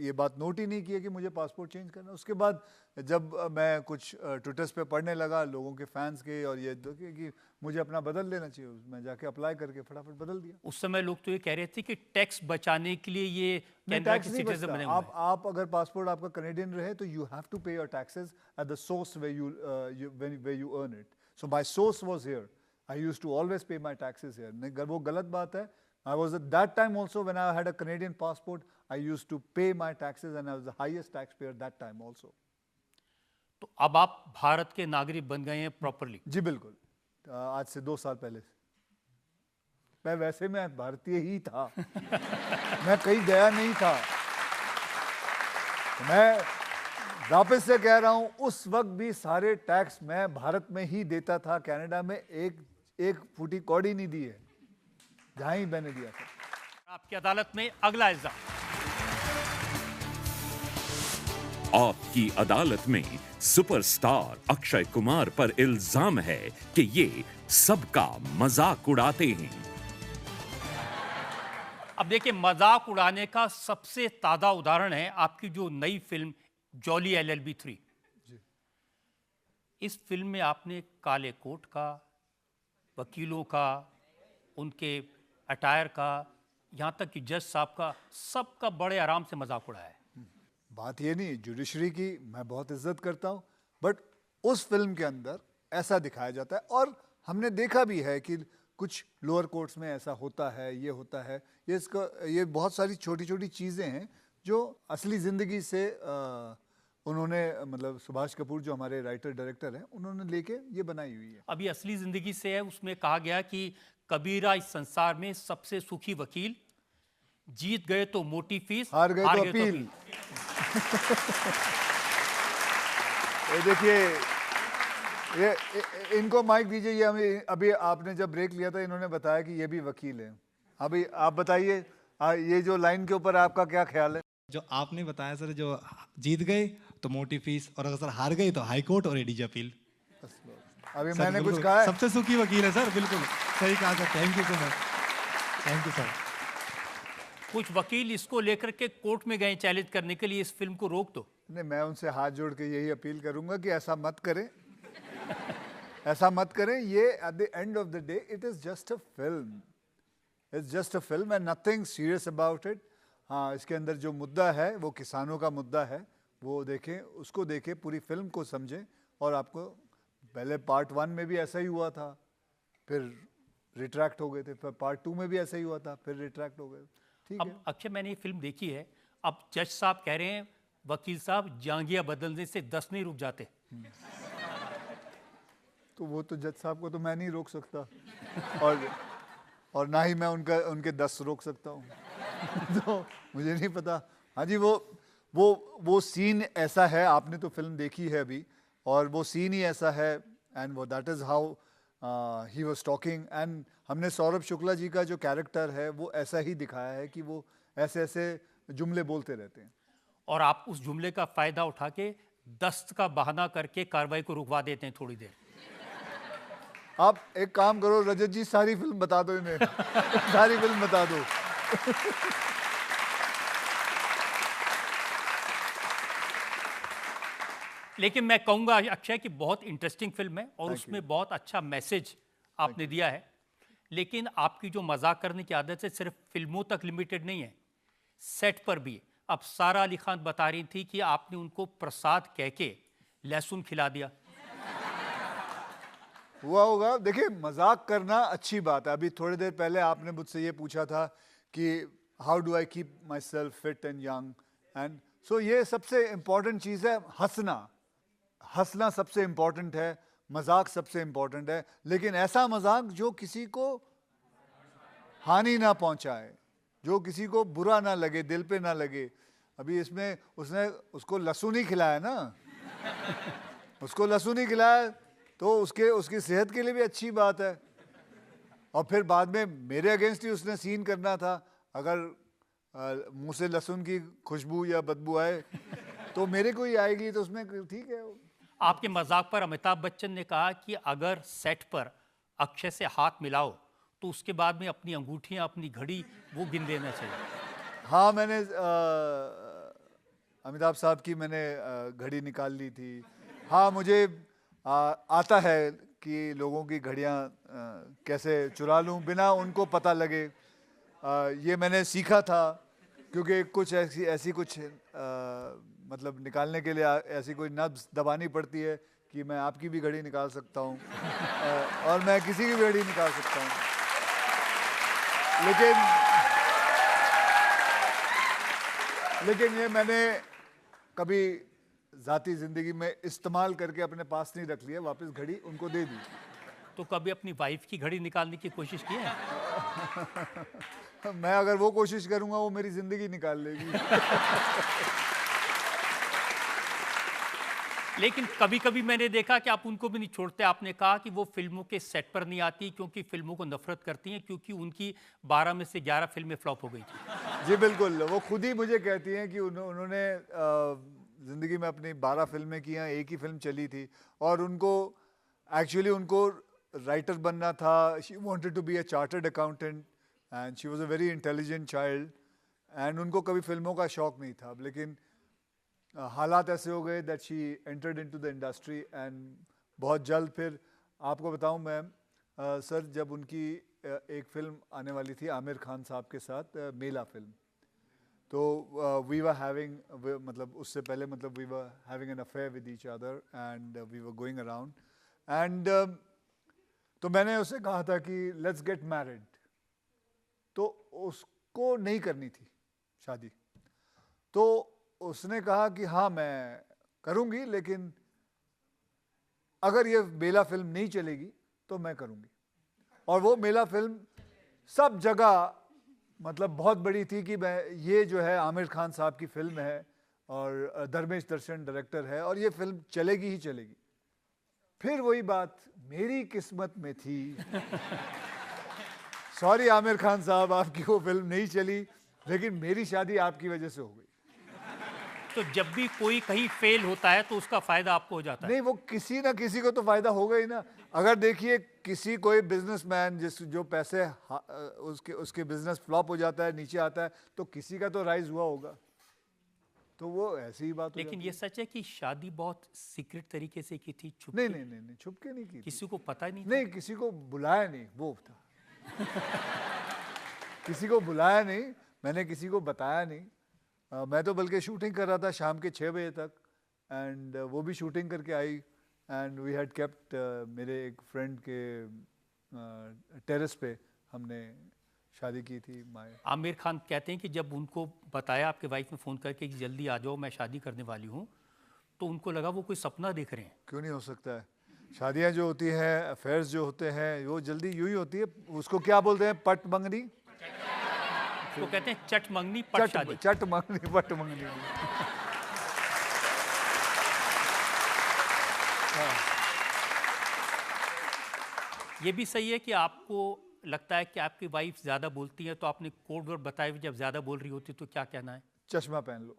ये बात नोट ही नहीं की कि मुझे पासपोर्ट चेंज करना. उसके बाद जब मैं कुछ ट्विटर्स पे पढ़ने लगा लोगों के फैंस के, और ये कि मुझे अपना बदल लेना चाहिए, मैं जाके अप्लाई करके फटाफट बदल दिया. उस समय लोग तो ये कह रहे थे कि टैक्स बचाने के लिए ये कनाडा के सिटीजन बने हुए हैं. आप अगर पासपोर्ट आपका कनेडियन रहे, तो you have to pay your taxes at the source where you earn it. So my source was here. I used to always pay my taxes here. वो गलत बात है. I was at that time also, when I had a Canadian passport, I used to pay my taxes, and I was the highest taxpayer that time also. तो अब आप भारत के नागरिक बन गए हैं प्रॉपरली? जी बिल्कुल, आज से 2 साल पहले. मैं वैसे मैं भारतीय ही था. मैं कहीं गया नहीं था. मैं वापस से कह रहा हूं, उस वक्त भी सारे टैक्स मैं भारत में ही देता था. कनाडा में एक फूटी कौड़ी नहीं दी है, जहां ही मैंने दिया था. आपकी अदालत में अगला इल्जाम. आपकी अदालत में सुपरस्टार अक्षय कुमार पर इल्जाम है कि ये सबका मजाक उड़ाते हैं। अब देखिए, मजाक उड़ाने का सबसे ताजा उदाहरण है आपकी जो नई फिल्म जॉली LLB 3। इस फिल्म में आपने काले कोट का, वकीलों का, उनके अटायर का, यहाँ तक कि जज साहब का, सबका बड़े आराम से मजाक उड़ाया है। बात ये नहीं, जुडिशरी की मैं बहुत इज्जत करता हूँ, बट उस फिल्म के अंदर ऐसा दिखाया जाता है। और हमने देखा भी है कि कुछ लोअर कोर्ट्स में ऐसा होता है, ये होता है, ये बहुत सारी छोटी छोटी चीज़ें हैं जो असली ज़िंदगी से उन्होंने, मतलब सुभाष कपूर जो हमारे राइटर डायरेक्टर हैं, उन्होंने लेके ये बनाई हुई है। अभी असली जिंदगी से है, उसमें कहा गया कि कबीरा इस संसार में सबसे सुखी वकील, जीत गए तो मोटी फीस, हार गए तो अपील। ये देखिए, ये इनको माइक दीजिए। ये हमें अभी आपने जब ब्रेक लिया था, इन्होंने बताया कि ये भी वकील है। अभी आप बताइए, ये जो लाइन के ऊपर आपका क्या ख्याल है? जो आपने बताया सर, जो जीत गए तो मोटी फीस, और अगर सर हार गए तो हाई कोर्ट और एडीजे अपील। अभी सर, मैंने कुछ बिल्कुल कहा है? सबसे सुखी वकील है सर, बिल्कुल सही कहा sir. Thank you so much, thank you sir. कुछ वकील इसको लेकर के कोर्ट में गए चैलेंज करने के लिए, इस फिल्म को रोक दो। नहीं, मैं उनसे हाथ जोड़ के यही अपील करूंगा कि ऐसा मत करें, ऐसा मत करें। ये at the end of the day it is just a film, it's just a film and nothing serious about it. हाँ, इसके अंदर जो मुद्दा है वो किसानों का मुद्दा है, वो देखें, उसको देखें, पूरी फिल्म को समझें। और आपको पहले पार्ट 1 में भी ऐसा ही हुआ था, फिर रिट्रैक्ट हो गए थे, फिर पार्ट 2 में भी ऐसा ही हुआ था, फिर रिट्रैक्ट हो गए। ठीक है। अब अक्षय, मैंने ये फिल्म देखी है। अब जज साहब कह रहे हैं, वकील साहब जांघिया बदलने से 10 नहीं रुक जाते। तो वो तो जज साहब को तो मैं नहीं रोक सकता, और ना ही मैं उनके 10 रोक सकता हूँ। तो मुझे नहीं पता। हाँ जी, वो सीन ऐसा है, आपने तो फिल्म देखी है अभी, और वो सीन ही ऐसा है, एंड वो that is how he was talking. And हमने सौरभ शुक्ला जी का जो कैरेक्टर है वो ऐसा ही दिखाया है कि वो ऐसे ऐसे जुमले बोलते रहते हैं, और आप उस जुमले का फायदा उठा के दस्त का बहाना करके कार्रवाई को रुकवा देते हैं थोड़ी देर। आप एक काम करो रजत जी, सारी फिल्म बता दो इन्हें। सारी फिल्म बता दो। लेकिन मैं कहूंगा अक्षय कि बहुत इंटरेस्टिंग फिल्म है, और उसमें बहुत अच्छा मैसेज आपने दिया है। लेकिन आपकी जो मजाक करने की आदत है सिर्फ फिल्मों तक लिमिटेड नहीं है, सेट पर भी। अब सारा अली खान बता रही थी कि आपने उनको प्रसाद कह के लहसुन खिला दिया। हुआ होगा। देखिए, मजाक करना अच्छी बात है। अभी थोड़ी देर पहले आपने मुझसे ये पूछा था कि how do I keep my self fit and young, and so ये सबसे इम्पॉर्टेंट चीज़ है। हंसना सबसे इम्पॉर्टेंट है, मजाक सबसे इम्पॉर्टेंट है, लेकिन ऐसा मजाक जो किसी को हानि ना पहुंचाए, जो किसी को बुरा ना लगे, दिल पे ना लगे। अभी इसमें उसको लहसुन ही खिलाया ना, उसको लहसुन ही खिलाया, तो उसकी सेहत के लिए भी अच्छी बात है। और फिर बाद में मेरे अगेंस्ट ही उसने सीन करना था। अगर मुंह से लहसुन की खुशबू या बदबू आए तो मेरे को ही आएगी, तो उसमें ठीक है। आपके मजाक पर अमिताभ बच्चन ने कहा कि अगर सेट पर अक्षय से हाथ मिलाओ तो उसके बाद में अपनी अंगूठियां, अपनी घड़ी वो गिन लेना चाहिए। हाँ, मैंने अमिताभ साहब की मैंने घड़ी निकाल ली थी। हाँ, मुझे आता है कि लोगों की घड़ियाँ कैसे चुरा लूँ बिना उनको पता लगे। ये मैंने सीखा था, क्योंकि कुछ ऐसी कुछ मतलब निकालने के लिए ऐसी कोई नब्ज़ दबानी पड़ती है कि मैं आपकी भी घड़ी निकाल सकता हूँ और मैं किसी की भी घड़ी निकाल सकता हूँ। लेकिन ये मैंने कभी ज़ाती ज़िंदगी में इस्तेमाल करके अपने पास नहीं रख लिया, वापस घड़ी उनको दे दी। तो कभी अपनी वाइफ की घड़ी निकालने की कोशिश की है? मैं अगर वो कोशिश करूंगा वो मेरी जिंदगी निकाल लेगी। लेकिन कभी कभी मैंने देखा कि आप उनको भी नहीं छोड़ते। आपने कहा कि वो फिल्मों के सेट पर नहीं आती क्योंकि फिल्मों को नफरत करती हैं, क्योंकि उनकी 12 में से 11 फिल्में फ्लॉप हो गई थी। जी बिल्कुल, वो खुद ही मुझे कहती हैं कि उन्होंने ज़िंदगी में अपनी 12 फिल्में की हैं, एक ही फिल्म चली थी और उनको एक्चुअली उनको राइटर बनना था. She wanted to be a chartered accountant and she was a very intelligent child and उनको कभी फिल्मों का शौक नहीं था. लेकिन हालात ऐसे हो गए that she entered into the industry and बहुत जल्द फिर आपको बताऊं मैं सर जब उनकी एक फिल्म आने वाली थी आमिर खान साहब के साथ मेला फिल्म, तो वी वर हैविंग मतलब उससे पहले मतलब we were having an affair with each other and we were going around and तो मैंने उससे कहा था कि लेट्स गेट मैरिड. तो उसको नहीं करनी थी शादी, तो उसने कहा कि हाँ मैं करूँगी लेकिन अगर ये मेला फिल्म नहीं चलेगी तो मैं करूँगी. और वो मेला फिल्म सब जगह मतलब बहुत बड़ी थी कि मैं ये जो है आमिर खान साहब की फिल्म है और धर्मेश दर्शन डायरेक्टर है और ये फिल्म चलेगी ही चलेगी. फिर वही बात मेरी किस्मत में थी. सॉरी आमिर खान साहब, आपकी वो फिल्म नहीं चली लेकिन मेरी शादी आपकी वजह से हो गई. तो जब भी कोई कहीं फेल होता है तो उसका फायदा आपको हो जाता है. नहीं, वो किसी ना किसी को तो फायदा होगा ही ना. अगर देखिए किसी कोई बिजनेसमैन जो पैसे उसके बिजनेस फ्लॉप हो जाता है, नीचे आता है, तो किसी का तो राइज हुआ होगा. तो वो ऐसी ही बात. लेकिन ये सच है कि शादी बहुत सीक्रेट तरीके से की थी, छुप नहीं नहीं नहीं नहीं, छुप के नहीं की. किसी को पता नहीं. नहीं, किसी को बुलाया नहीं, वो था. किसी को बुलाया नहीं, मैंने किसी को बताया नहीं. मैं तो बल्कि शूटिंग कर रहा था शाम के 6 बजे तक एंड वो भी शूटिंग करके आई एंड वी हैड केप्ट मेरे एक फ्रेंड के टेरेस पे हमने शादी की थी. आमिर खान कहते हैं कि जब उनको बताया आपके वाइफ ने फ़ोन करके कि जल्दी आ जाओ मैं शादी करने वाली हूँ, तो उनको लगा वो कोई सपना देख रहे हैं. क्यों नहीं हो सकता है. शादियाँ जो होती हैं, अफेयर्स जो होते हैं, वो जल्दी यूं ही होती है. उसको क्या बोलते हैं, पट मंगनी. तो कहते हैं चट मंगनी पट शादी. चट मंगनी पट मंगनी. हाँ. ये भी सही है कि आपको लगता है कि आपकी वाइफ ज़्यादा बोलती है, तो आपने कोड वर्ड बताए, जब ज़्यादा बोल रही होती तो क्या कहना है? चश्मा पहन लो.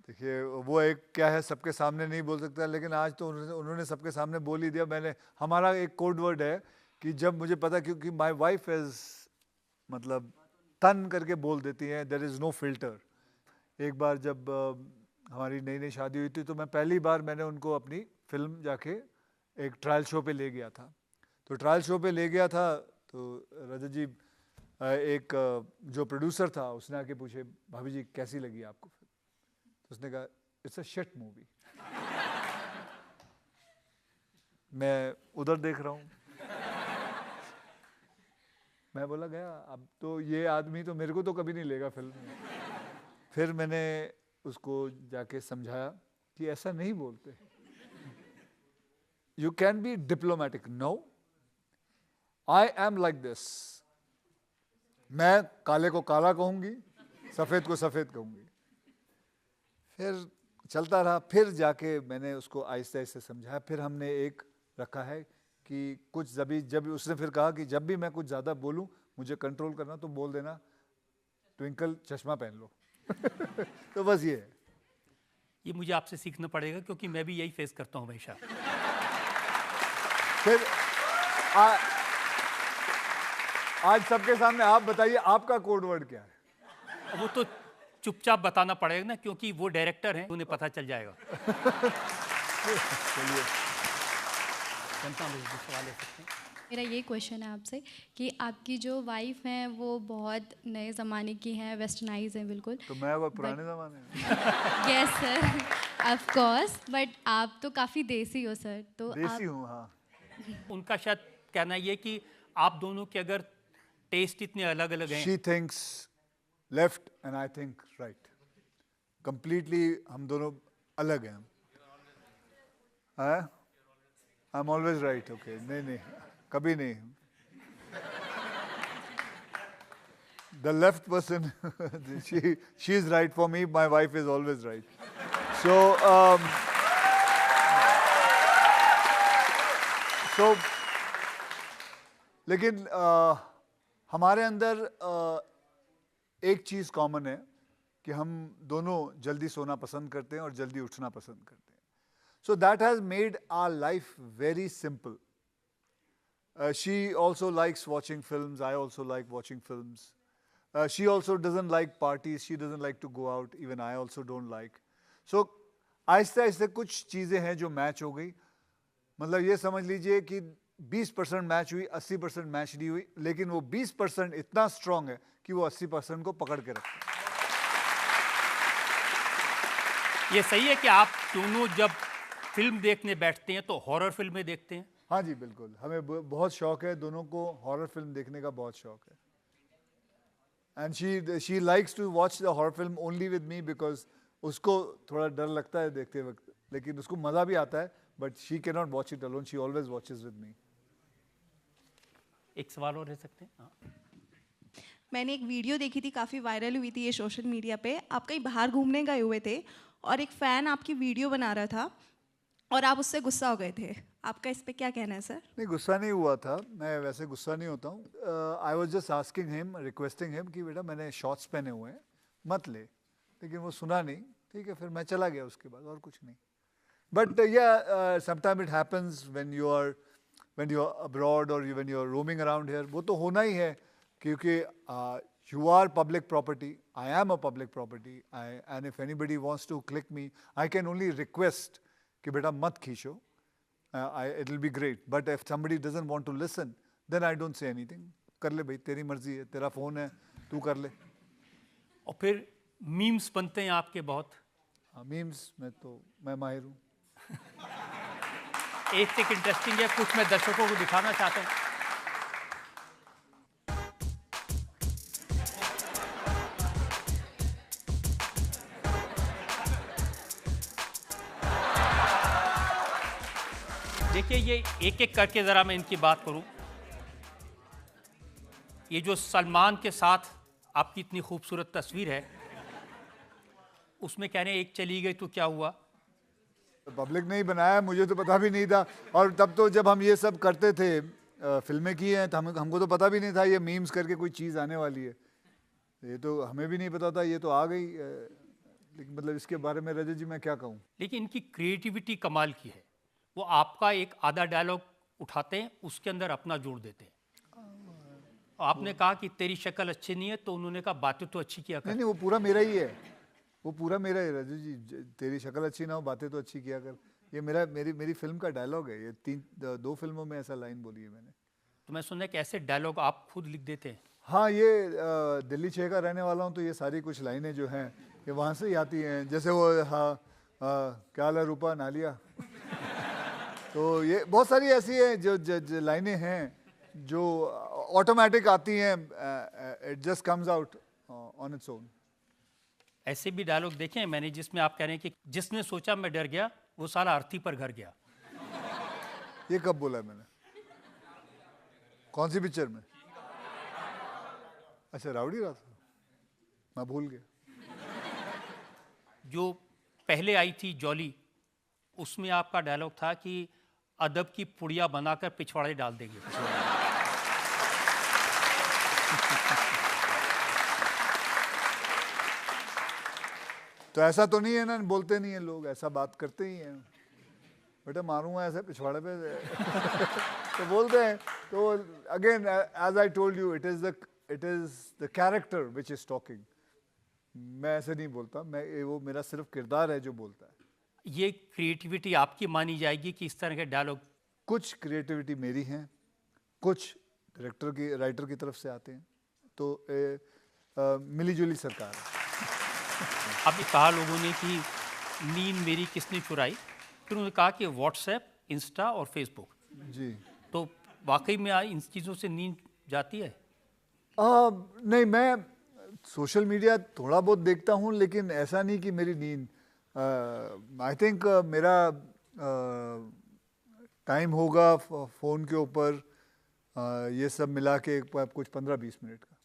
देखिए वो एक क्या है, सबके सामने नहीं बोल सकता, लेकिन आज तो उन्होंने सबके सामने बोल ही दिया. मैंने, हमारा एक कोड वर्ड है कि जब मुझे पता, क्योंकि माई वाइफ इज मतलब तन करके बोल देती है, देयर इज़ नो फिल्टर. एक बार जब हमारी नई नई शादी हुई थी तो मैं पहली बार मैंने उनको अपनी फिल्म जाके एक ट्रायल शो पे ले गया था. तो ट्रायल शो पे ले गया था तो रजत जी एक जो प्रोड्यूसर था उसने आके पूछे, भाभी जी कैसी लगी आपको फिल्म? तो उसने कहा इट्स अ शिट मूवी. मैं उधर देख रहा हूँ. मैं बोला गया, अब तो ये आदमी तो मेरे को तो कभी नहीं लेगा फिल्म में. फिर मैंने उसको जाके समझाया कि ऐसा नहीं बोलते. You can be diplomatic. No, I am like this. मैं काले को काला कहूंगी, सफेद को सफेद कहूंगी. फिर चलता रहा. फिर जाके मैंने उसको आहिस्ते आहिस्ते समझाया. फिर हमने एक रखा है कि कुछ जब उसने फिर कहा कि जब भी मैं कुछ ज़्यादा बोलूं, मुझे कंट्रोल करना, तो बोल देना ट्विंकल चश्मा पहन लो. तो बस ये है. ये मुझे आपसे सीखना पड़ेगा क्योंकि मैं भी यही फेस करता हूँ हमेशा. फिर आज सबके सामने आप बताइए आपका कोड वर्ड क्या है? वो तो चुपचाप बताना पड़ेगा ना, क्योंकि वो डायरेक्टर हैं, उन्हें पता चल जाएगा. चलिए, सवाल ले सकते हैं. मेरा ये क्वेश्चन है आपसे कि आपकी जो वाइफ हैं वो बहुत नए ज़माने की हैं, वेस्टर्नाइज हैं बिल्कुल. तो मैं वो पुराने ज़माने में. Yes sir, of course, but आप तो काफ़ी देसी हो सर. तो देसी हूँ, हाँ. उनका शायद कहना ये कि आप दोनों के अगर टेस्ट इतने अलग अलग हैं. She thinks left and I think right. Completely हम दोनों अलग हैं. हाँ? I'm always right. Okay. नहीं, कभी नहीं. The left person, she is right for me. My wife is always right. So लेकिन हमारे अंदर एक चीज़ कॉमन है कि हम दोनों जल्दी सोना पसंद करते हैं और जल्दी उठना पसंद करते हैं. So that has made our life very simple. She also likes watching films. I also like watching films. She also doesn't like parties. She doesn't like to go out. Even I also don't like. So Aahista Aahista कुछ चीज़ें हैं जो match हो गई. मतलब ये समझ लीजिए कि 20% मैच हुई, 80% मैच नहीं हुई, लेकिन वो 20% इतना स्ट्रांग है कि वो 80% को पकड़ के रखता है. ये सही है कि आप दोनों जब फिल्म देखने बैठते हैं तो हॉरर फिल्में देखते हैं? हाँ जी, बिल्कुल. हमें बहुत शौक है, दोनों को हॉरर फिल्म देखने का बहुत शौक है. And she likes to watch the horror film only with me because उसको थोड़ा डर लगता है देखते वक्त, लेकिन उसको मज़ा भी आता है. But she can not watch it alone, she always watches with me. एक सवाल और रह सकते हैं? हाँ. मैंने एक वीडियो देखी थी, काफ़ी वायरल हुई थी ये सोशल मीडिया पे. आप कहीं बाहर घूमने गए हुए थे और एक फ़ैन आपकी वीडियो बना रहा था और आप उससे गुस्सा हो गए थे. आपका इस पे क्या कहना है सर? नहीं, गुस्सा नहीं हुआ था. मैं वैसे गुस्सा नहीं होता हूँ. I was just asking him, requesting him कि बेटा मैंने शॉर्ट्स पहने हुए हैं, मत ले. लेकिन वो सुना नहीं. ठीक है, फिर मैं चला गया उसके बाद, और कुछ नहीं. But yeah sometime it happens when you are abroad और when you are roaming around here. वो तो होना ही है क्योंकि you are public property, I am a public property, and if anybody wants to click me, I can only request कि बेटा मत खींचो. It will be great. But if somebody doesn't want to listen, then I don't say anything. कर ले भाई, तेरी मर्जी है, तेरा फ़ोन है, तू कर ले. और फिर मीम्स बनते हैं आपके बहुत? हाँ, मीम्स में तो मैं माहिर हूँ. एक इंटरेस्टिंग है, कुछ मैं दर्शकों को दिखाना चाहता हूँ. देखिए, ये एक एक करके ज़रा मैं इनकी बात करूं. ये जो सलमान के साथ आपकी इतनी खूबसूरत तस्वीर है, उसमें कह रहे हैं एक चली गई तो क्या हुआ? पब्लिक ने ही बनाया, मुझे तो पता भी नहीं था. और तब तो जब हम ये सब करते थे, फिल्में की हैं, तो हमको तो पता भी नहीं था ये मीम्स करके कोई चीज़ आने वाली है. ये तो हमें भी नहीं पता था, ये तो आ गई. लेकिन मतलब इसके बारे में रजत जी मैं क्या कहूँ. लेकिन इनकी क्रिएटिविटी कमाल की है. वो आपका एक आधा डायलॉग उठाते हैं, उसके अंदर अपना जोड़ देते हैं. आपने कहा कि तेरी शक्ल अच्छी नहीं है, तो उन्होंने कहा बातें तो अच्छी किया कर. नहीं, वो पूरा मेरा ही है. वो पूरा मेरा है रजत जी. तेरी शक्ल अच्छी ना हो, बातें तो अच्छी किया कर. ये मेरी फिल्म का डायलॉग है. ये 2 फिल्मों में ऐसा लाइन बोली है मैंने. तो मैं सुना कि ऐसे डायलॉग आप खुद लिख देते हैं? हाँ, ये दिल्ली 6 का रहने वाला हूँ, तो ये सारी कुछ लाइनें जो हैं ये वहाँ से ही आती हैं. जैसे वो क्या हाल है रूपा नालिया. तो ये बहुत सारी ऐसी हैं जो लाइनें हैं जो ऑटोमेटिक आती हैं. It just comes out on its own. ऐसे भी डायलॉग देखे हैं मैंने जिसमें आप कह रहे हैं कि जिसने सोचा मैं डर गया, वो साला अर्थी पर घर गया. ये कब बोला है मैंने? कौन सी पिक्चर में? अच्छा, राउडी रात. मैं भूल गया. जो पहले आई थी जॉली, उसमें आपका डायलॉग था कि अदब की पुड़िया बनाकर पिछवाड़े डाल देंगे. तो ऐसा तो नहीं है ना, बोलते नहीं है लोग, ऐसा बात करते ही हैं. बेटा मारूंगा ऐसे पिछवाड़े पे. तो बोलते हैं. तो again as I told you, it is the character which is talking. मैं ऐसे नहीं बोलता. वो मेरा सिर्फ किरदार है जो बोलता है. ये क्रिएटिविटी आपकी मानी जाएगी कि इस तरह के डायलॉग? कुछ क्रिएटिविटी मेरी है, कुछ डायरेक्टर की, राइटर की तरफ से आते हैं. तो मिली जुली सरकार है. अभी कहा लोगों ने कि नींद मेरी किसने चुराई, फिर उन्होंने कहा कि व्हाट्सएप, इंस्टा और फेसबुक. जी. तो वाकई में इन चीज़ों से नींद जाती है? नहीं, मैं सोशल मीडिया थोड़ा बहुत देखता हूँ, लेकिन ऐसा नहीं कि मेरी नींद. आई थिंक मेरा टाइम होगा फ़ोन के ऊपर ये सब मिला के कुछ 15-20 मिनट का.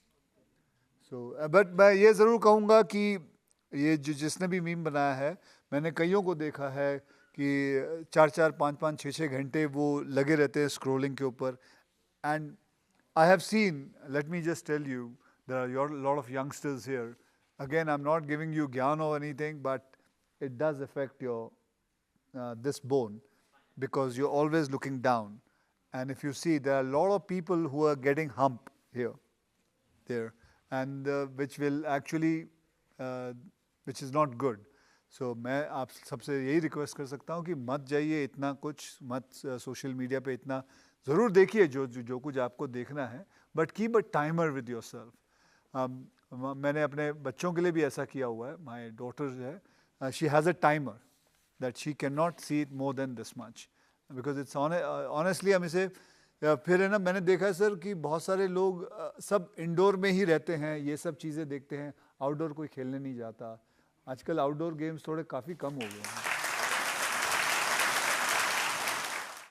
सो बट मैं ये ज़रूर कहूँगा कि ये जिसने भी मीम बनाया है, मैंने कईयों को देखा है कि 4-4, 5-5, 6-6 घंटे वो लगे रहते हैं स्क्रोलिंग के ऊपर. And I have seen, let me just tell you, there are lot of youngsters here again, I'm not giving you gyan or anything, but it does affect your this bone because you're always looking down. And if you see, there are a lot of people who are getting hump here, there, and which will actually, which is not good. So मैं आप सबसे यही request कर सकता हूँ कि मत जाइए इतना कुछ, मत सोशल मीडिया पे इतना, ज़रूर देखिए जो कुछ आपको देखना है, but keep a timer with your self. मैंने अपने बच्चों के लिए भी ऐसा किया हुआ है. माई डॉटर है, she has a timer that she can not see it more than this much, because it's honestly हम इसे फिर है ना, मैंने देखा है सर कि बहुत सारे लोग सब इंडोर में ही रहते हैं, ये सब चीज़ें देखते हैं, आउटडोर कोई खेलने नहीं जाता. आजकल आउटडोर गेम्स थोड़े काफ़ी कम हो गए हैं.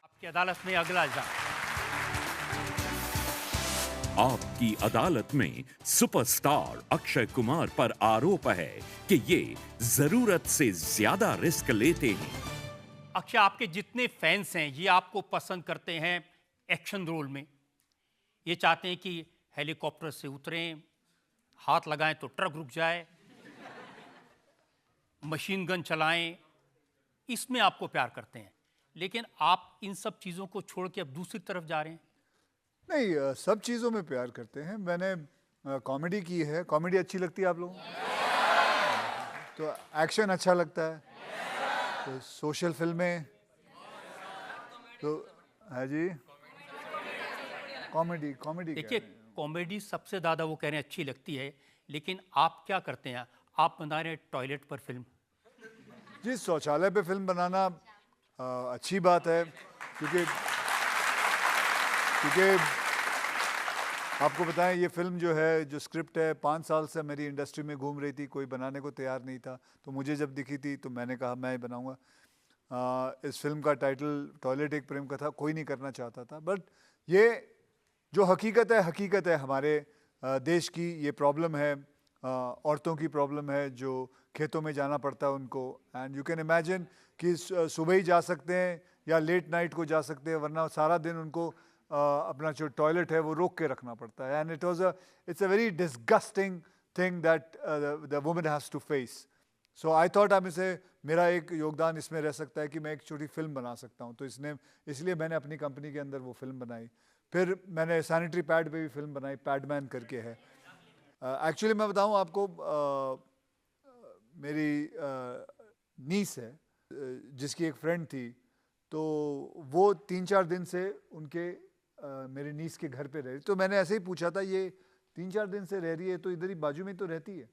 आपकी अदालत में अगला इल्जाम. आपकी अदालत में सुपरस्टार अक्षय कुमार पर आरोप है कि ये जरूरत से ज्यादा रिस्क लेते हैं. अक्षय, आपके जितने फैंस हैं ये आपको पसंद करते हैं एक्शन रोल में. ये चाहते हैं कि हेलीकॉप्टर से उतरें, हाथ लगाएं तो ट्रक रुक जाए, मशीन गन चलाएं, इसमें आपको प्यार करते हैं. लेकिन आप इन सब चीज़ों को छोड़ के अब दूसरी तरफ जा रहे हैं. नहीं, सब चीज़ों में प्यार करते हैं. मैंने कॉमेडी की है. कॉमेडी अच्छी लगती है आप लोगों को? तो एक्शन अच्छा लगता है, तो सोशल फिल्में तो है जी. कॉमेडी देखिए, कॉमेडी सबसे ज़्यादा वो कह रहे हैं अच्छी लगती है, लेकिन आप क्या करते हैं? आप बना रहे हैं टॉयलेट पर फिल्म. जी, शौचालय पे फिल्म बनाना अच्छी बात है, क्योंकि आपको बताएं, ये फिल्म जो है, जो स्क्रिप्ट है, 5 साल से मेरी इंडस्ट्री में घूम रही थी, कोई बनाने को तैयार नहीं था. तो मुझे जब दिखी थी तो मैंने कहा मैं ही बनाऊंगा. इस फिल्म का टाइटल टॉयलेट एक प्रेम कथा, कोई नहीं करना चाहता था. बट ये जो हकीकत है हमारे देश की, ये प्रॉब्लम है, औरतों की प्रॉब्लम है जो खेतों में जाना पड़ता है उनको. एंड यू कैन इमेजिन कि सुबह ही जा सकते हैं या लेट नाइट को जा सकते हैं, वरना सारा दिन उनको अपना जो टॉयलेट है वो रोक के रखना पड़ता है. And it's a very disgusting thing that the woman has to face. So I thought अब इसे, मेरा एक योगदान इसमें रह सकता है कि मैं एक छोटी फिल्म बना सकता हूँ. तो इसलिए मैंने अपनी कंपनी के अंदर वो फिल्म बनाई. फिर मैंने सैनिटरी पैड पे भी फिल्म बनाई, पैडमैन करके है. एक्चुअली मैं बताऊँ आपको, मेरी नीस है जिसकी एक फ्रेंड थी, तो वो 3-4 दिन से उनके मेरी नीस के घर पे रह रही. तो मैंने ऐसे ही पूछा था, ये 3-4 दिन से रह रही है तो इधर ही बाजू में तो रहती है.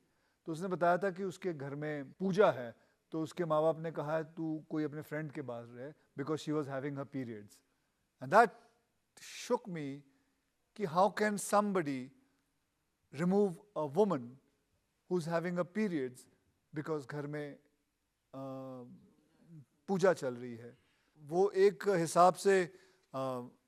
तो उसने बताया था कि उसके घर में पूजा है, तो उसके माँ बाप ने कहा है तू कोई अपने फ्रेंड के पास रहे, because she was having her periods. And that shook me कि how can somebody remove a woman who's having a periods because घर में पूजा चल रही है. वो एक हिसाब से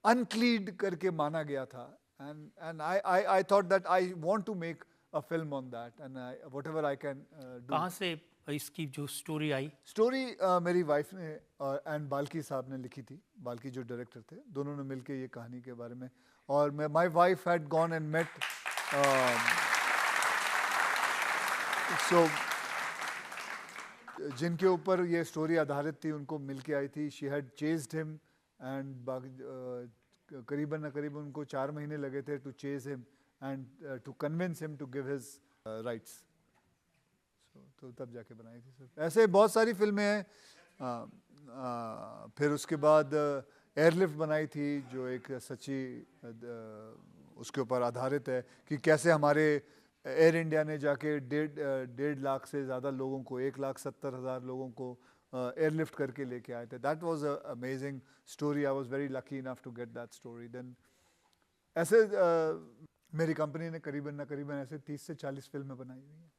unclean करके माना गया था. and I thought that I want to make a film on that, and whatever I can do. कहाँ से इसकी जो स्टोरी आई? स्टोरी मेरी वाइफ ने एंड बाल्की साहब ने लिखी थी. बाल्की जो डायरेक्टर थे, दोनों ने मिलके ये कहानी के बारे में. और my wife had gone and met, so जिनके ऊपर ये स्टोरी आधारित थी उनको मिलके आई थी. She had chased him and करीबन उनको 4 महीने लगे थे to chase him and to convince him to give his rights. तो तब जाके बनाई थी सर. ऐसे बहुत सारी फिल्में हैं. फिर उसके बाद एयरलिफ्ट बनाई थी, जो एक सच्ची उसके ऊपर आधारित है कि कैसे हमारे एयर इंडिया ने जाके 1.5 लाख से ज़्यादा लोगों को, 1,70,000 लोगों को एयरलिफ्ट करके लेके आए थे. That was a amazing story. I was very lucky enough to get that story. Then ऐसे मेरी कंपनी ने करीबन ऐसे 30 से 40 फिल्में बनाई हुई हैं.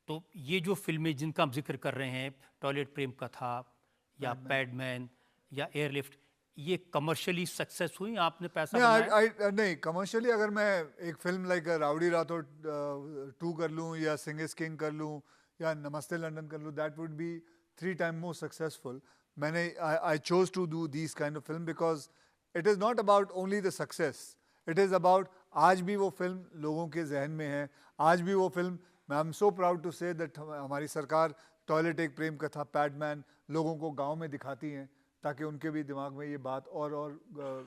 तो ये जो फिल्में जिनका हम जिक्र कर रहे हैं, टॉयलेट प्रेम कथा या पैडमैन या एयरलिफ्ट, ये कमर्शियली सक्सेस हुई? आपने पैसा बनाया? नहीं, कमर्शियली अगर मैं एक फिल्म लाइक राउडी राठौड़ 2 कर लूँ या सिंग इज किंग कर लूँ या नमस्ते लंदन कर लूँ, that would be 3 times more successful. I chose to do these kind of film because it is not about only the success. It is about आज भी वो फिल्म लोगों के जहन में है, आज भी वो फिल्म मैं I am so proud to say that हमारी सरकार टॉयलेट एक प्रेम कथा, पैडमैन लोगों को गांव में दिखाती हैं ताकि उनके भी दिमाग में ये बात और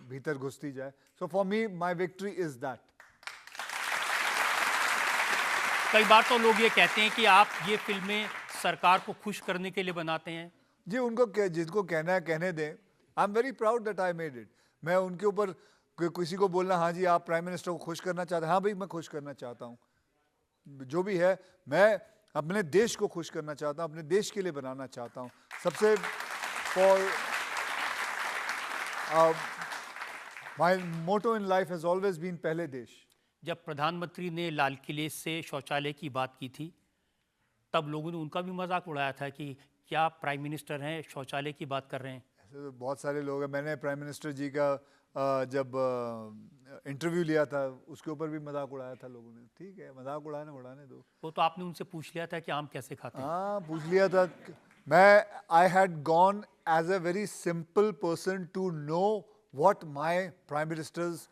भीतर घुसती जाए. So for me my victory is that. कई बार तो लोग ये कहते हैं कि आप ये फिल्में सरकार को खुश करने के लिए बनाते हैं. जी, उनको जिसको कहना है कहने दें. आई am very proud that I made it. मैं उनके ऊपर किसी को बोलना हाँ जी आप प्राइम मिनिस्टर को खुश करना चाहते हैं, हाँ भाई मैं खुश करना चाहता हूँ. जो भी है मैं अपने देश को खुश करना चाहता हूँ, अपने देश के लिए बनाना चाहता हूँ. सबसे my motto in life has always been पहले देश. जब प्रधानमंत्री ने लाल किले से शौचालय की बात की थी तब लोगों ने उनका भी मजाक उड़ाया था कि क्या प्राइम मिनिस्टर हैं शौचालय की बात कर रहे हैं. ऐसे तो बहुत सारे लोग हैं. मैंने प्राइम मिनिस्टर जी का जब इंटरव्यू लिया था उसके ऊपर भी मजाक उड़ाया था लोगों ने. ठीक है, मजाक उड़ाने दो. वो तो आपने उनसे पूछ लिया था कि आम कैसे खाते हैं. हाँ, पूछ लिया था. मैं I had gone as a very simple person to know what my prime ministers,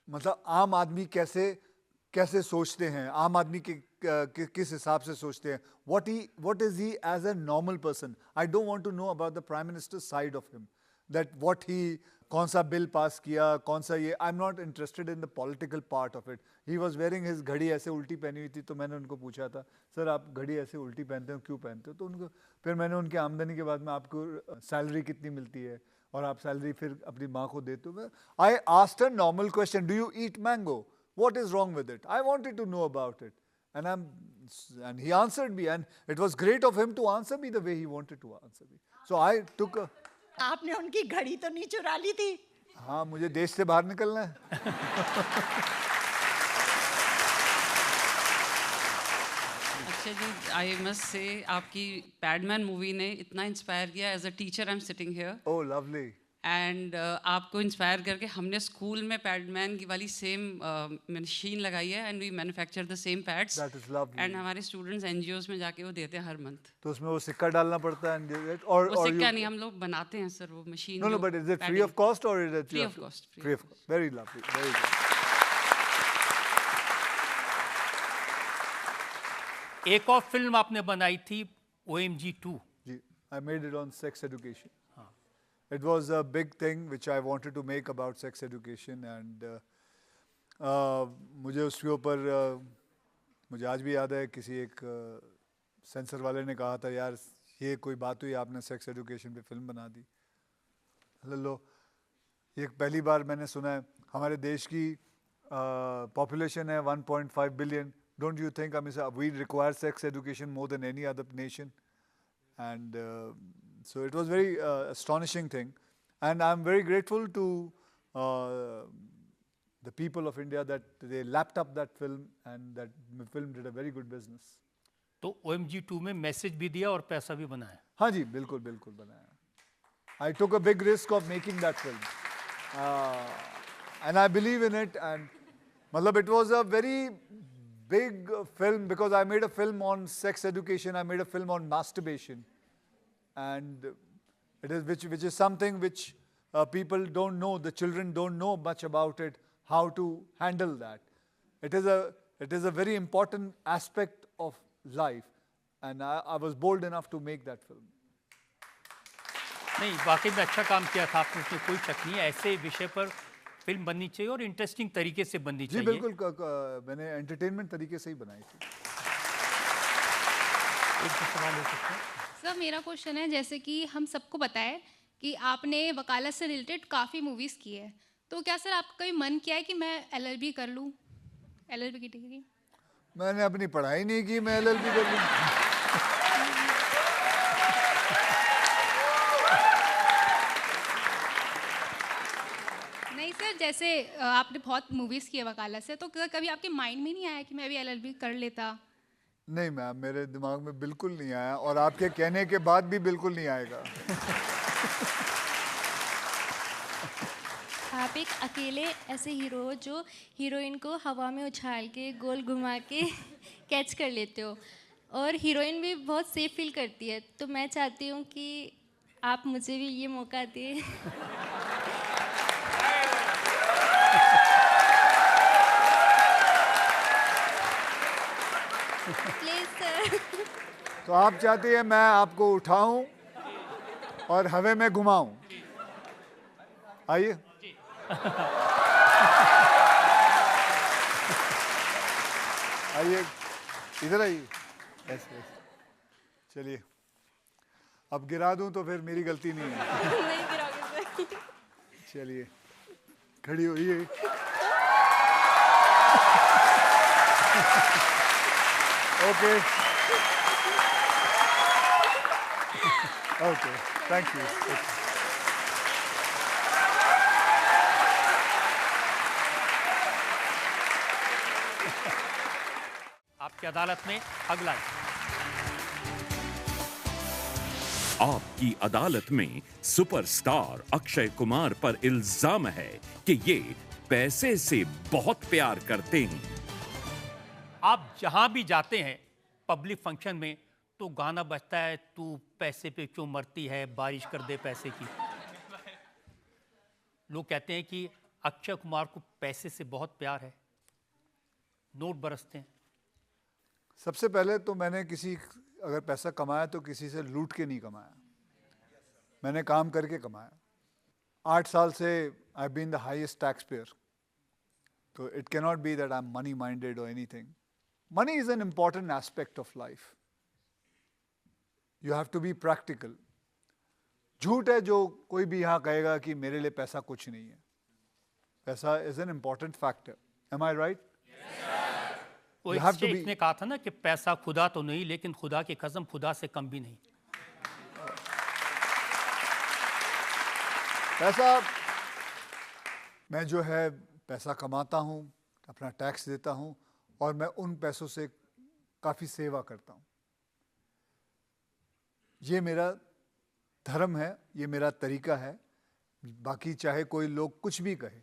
मतलब आम आदमी कैसे सोचते हैं, आम आदमी किस हिसाब से सोचते हैं. what is he as a normal person. I don't want to know about the prime minister's side of him, that what he कौन सा बिल पास किया, कौन सा ये. आई am not interested in the political part of it. He was wearing his घड़ी ऐसे उल्टी पहनी हुई थी तो मैंने उनको पूछा था सर आप घड़ी ऐसे उल्टी पहनते हो क्यों पहनते हो. तो उनको फिर मैंने उनकी आमदनी के बाद में आपको सैलरी कितनी मिलती है और आप सैलरी फिर अपनी माँ को देते हो. I asked a normal question, do you eat mango, what is wrong with it. I wanted to know about it. And he answered me, and it was great of him to answer me the way he wanted to answer me. So I took a. आपने उनकी घड़ी तो नहीं चुरा ली थी? हाँ, मुझे देश से बाहर निकलना है. अच्छा जी, आई मस्ट से आपकी पैडमैन मूवी ने इतना इंस्पायर किया. As a teacher I am sitting here. Oh lovely. And आपको इंस्पायर करके हमने स्कूल में पैडमैन की वाली सेम मशीन लगाई है and we manufacture the same pads. That is lovely. And हमारे स्टूडेंट्स एनजीओज में जाके वो देते हैं हर मंथ. तो उसमें वो सिक्का डालना पड़ता है और वो सिक्का नहीं, हम लोग बनाते हैं सर वो machine. No, but is it free of cost or is it free of cost? Free of cost. Very lovely. Very good. एक और फिल्म आपने बनाई थी OMG 2. Ji, I made it on sex education. It was a big thing which I wanted to make about sex education and मुझे उसके ऊपर मुझे आज भी याद है किसी एक सेंसर वाले ने कहा था यार ये कोई बात हुई आपने सेक्स एजुकेशन पे फिल्म बना दी. लो ये पहली बार मैंने सुना है. हमारे देश की पॉपुलेशन है 1.5 billion. Don't you think we require sex education more than any other nation. And so it was very astonishing thing, and I'm very grateful to the people of India that they lapped up that film and that film did a very good business. तो OMG 2 में message भी दिया और पैसा भी बनाया. हाँ जी, बिल्कुल बिल्कुल बनाया. I took a big risk of making that film, and I believe in it. And मतलब it was a very big film because I made a film on sex education. I made a film on masturbation, and it is which is something which people don't know. The children don't know much about it. How to handle that? It is a very important aspect of life, and I was bold enough to make that film. नहीं, वाकई में अच्छा काम किया था आपने, उसमें कोई शक नहीं है. ऐसे विषय पर फिल्म बननी चाहिए और इंटरेस्टिंग तरीके से बननी चाहिए. जी बिल्कुल, मैंने एंटरटेनमेंट तरीके से ही बनाई थी. एक सवाल हो सकता है सर. मेरा क्वेश्चन है जैसे कि हम सबको पता है कि आपने वकालत से रिलेटेड काफ़ी मूवीज़ की है, तो क्या सर आपका कभी मन किया है कि मैं LLB कर लूँ, LLB की डिग्री? मैंने अपनी पढ़ाई नहीं की, मैं LLB कर लूँ. नहीं सर, जैसे आपने बहुत मूवीज़ की है वकालत से, तो कभी आपके माइंड में नहीं आया कि मैं भी LLB कर लेता? नहीं मैम, मेरे दिमाग में बिल्कुल नहीं आया और आपके कहने के बाद भी बिल्कुल नहीं आएगा. आप एक अकेले ऐसे हीरो हो जो हीरोइन को हवा में उछाल के गोल घुमा के कैच कर लेते हो, और हीरोइन भी बहुत सेफ फील करती है. तो मैं चाहती हूँ कि आप मुझे भी ये मौका दें. प्लीज तो आप चाहती है मैं आपको उठाऊं और हवा में घुमाऊं? आइए। आइए, इधर आइए। ऐसे चलिए, अब गिरा दूं तो फिर मेरी गलती नहीं है। नहीं गिराओगे सर। चलिए, खड़ी होइए। Okay okay, thank you. आपकी अदालत में अगला। आपकी अदालत में सुपरस्टार अक्षय कुमार पर इल्जाम है कि ये पैसे से बहुत प्यार करते हैं। आप जहां भी जाते हैं पब्लिक फंक्शन में तो गाना बजता है, तू पैसे पे क्यों मरती है, बारिश कर दे पैसे की। लोग कहते हैं कि अक्षय कुमार को पैसे से बहुत प्यार है, नोट बरसते हैं। सबसे पहले तो मैंने अगर पैसा कमाया तो किसी से लूट के नहीं कमाया, मैंने काम करके कमाया। 8 साल से I been the highest tax payer, तो it can not be that I am money minded और anything. Money is an important aspect of life, you have to be practical. झूठ है जो कोई भी यहाँ कहेगा कि मेरे लिए पैसा कुछ नहीं है। पैसा is an important factor. Am I right? वो एक शेख ने कहा था ना कि पैसा खुदा तो नहीं, लेकिन खुदा की कसम खुदा से कम भी नहीं। पैसा, मैं जो है पैसा कमाता हूँ, अपना टैक्स देता हूँ और मैं उन पैसों से काफ़ी सेवा करता हूँ। ये मेरा धर्म है, ये मेरा तरीका है। बाकी चाहे कोई लोग कुछ भी कहे,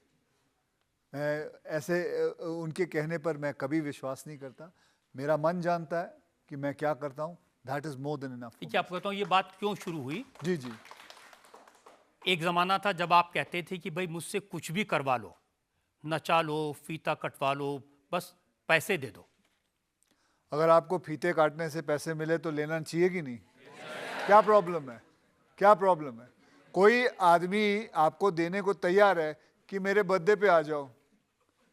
मैं ऐसे उनके कहने पर मैं कभी विश्वास नहीं करता। मेरा मन जानता है कि मैं क्या करता हूँ। That is more than enough. ठीक है, आपको कहता हूँ ये बात क्यों शुरू हुई। जी जी। एक ज़माना था जब आप कहते थे कि भाई मुझसे कुछ भी करवा लो, नचा लो, फीता कटवा लो, बस पैसे दे दो। अगर आपको फीते काटने से पैसे मिले तो लेना चाहिए कि नहीं? क्या प्रॉब्लम है? क्या प्रॉब्लम है? कोई आदमी आपको देने को तैयार है कि मेरे बर्थडे पे आ जाओ,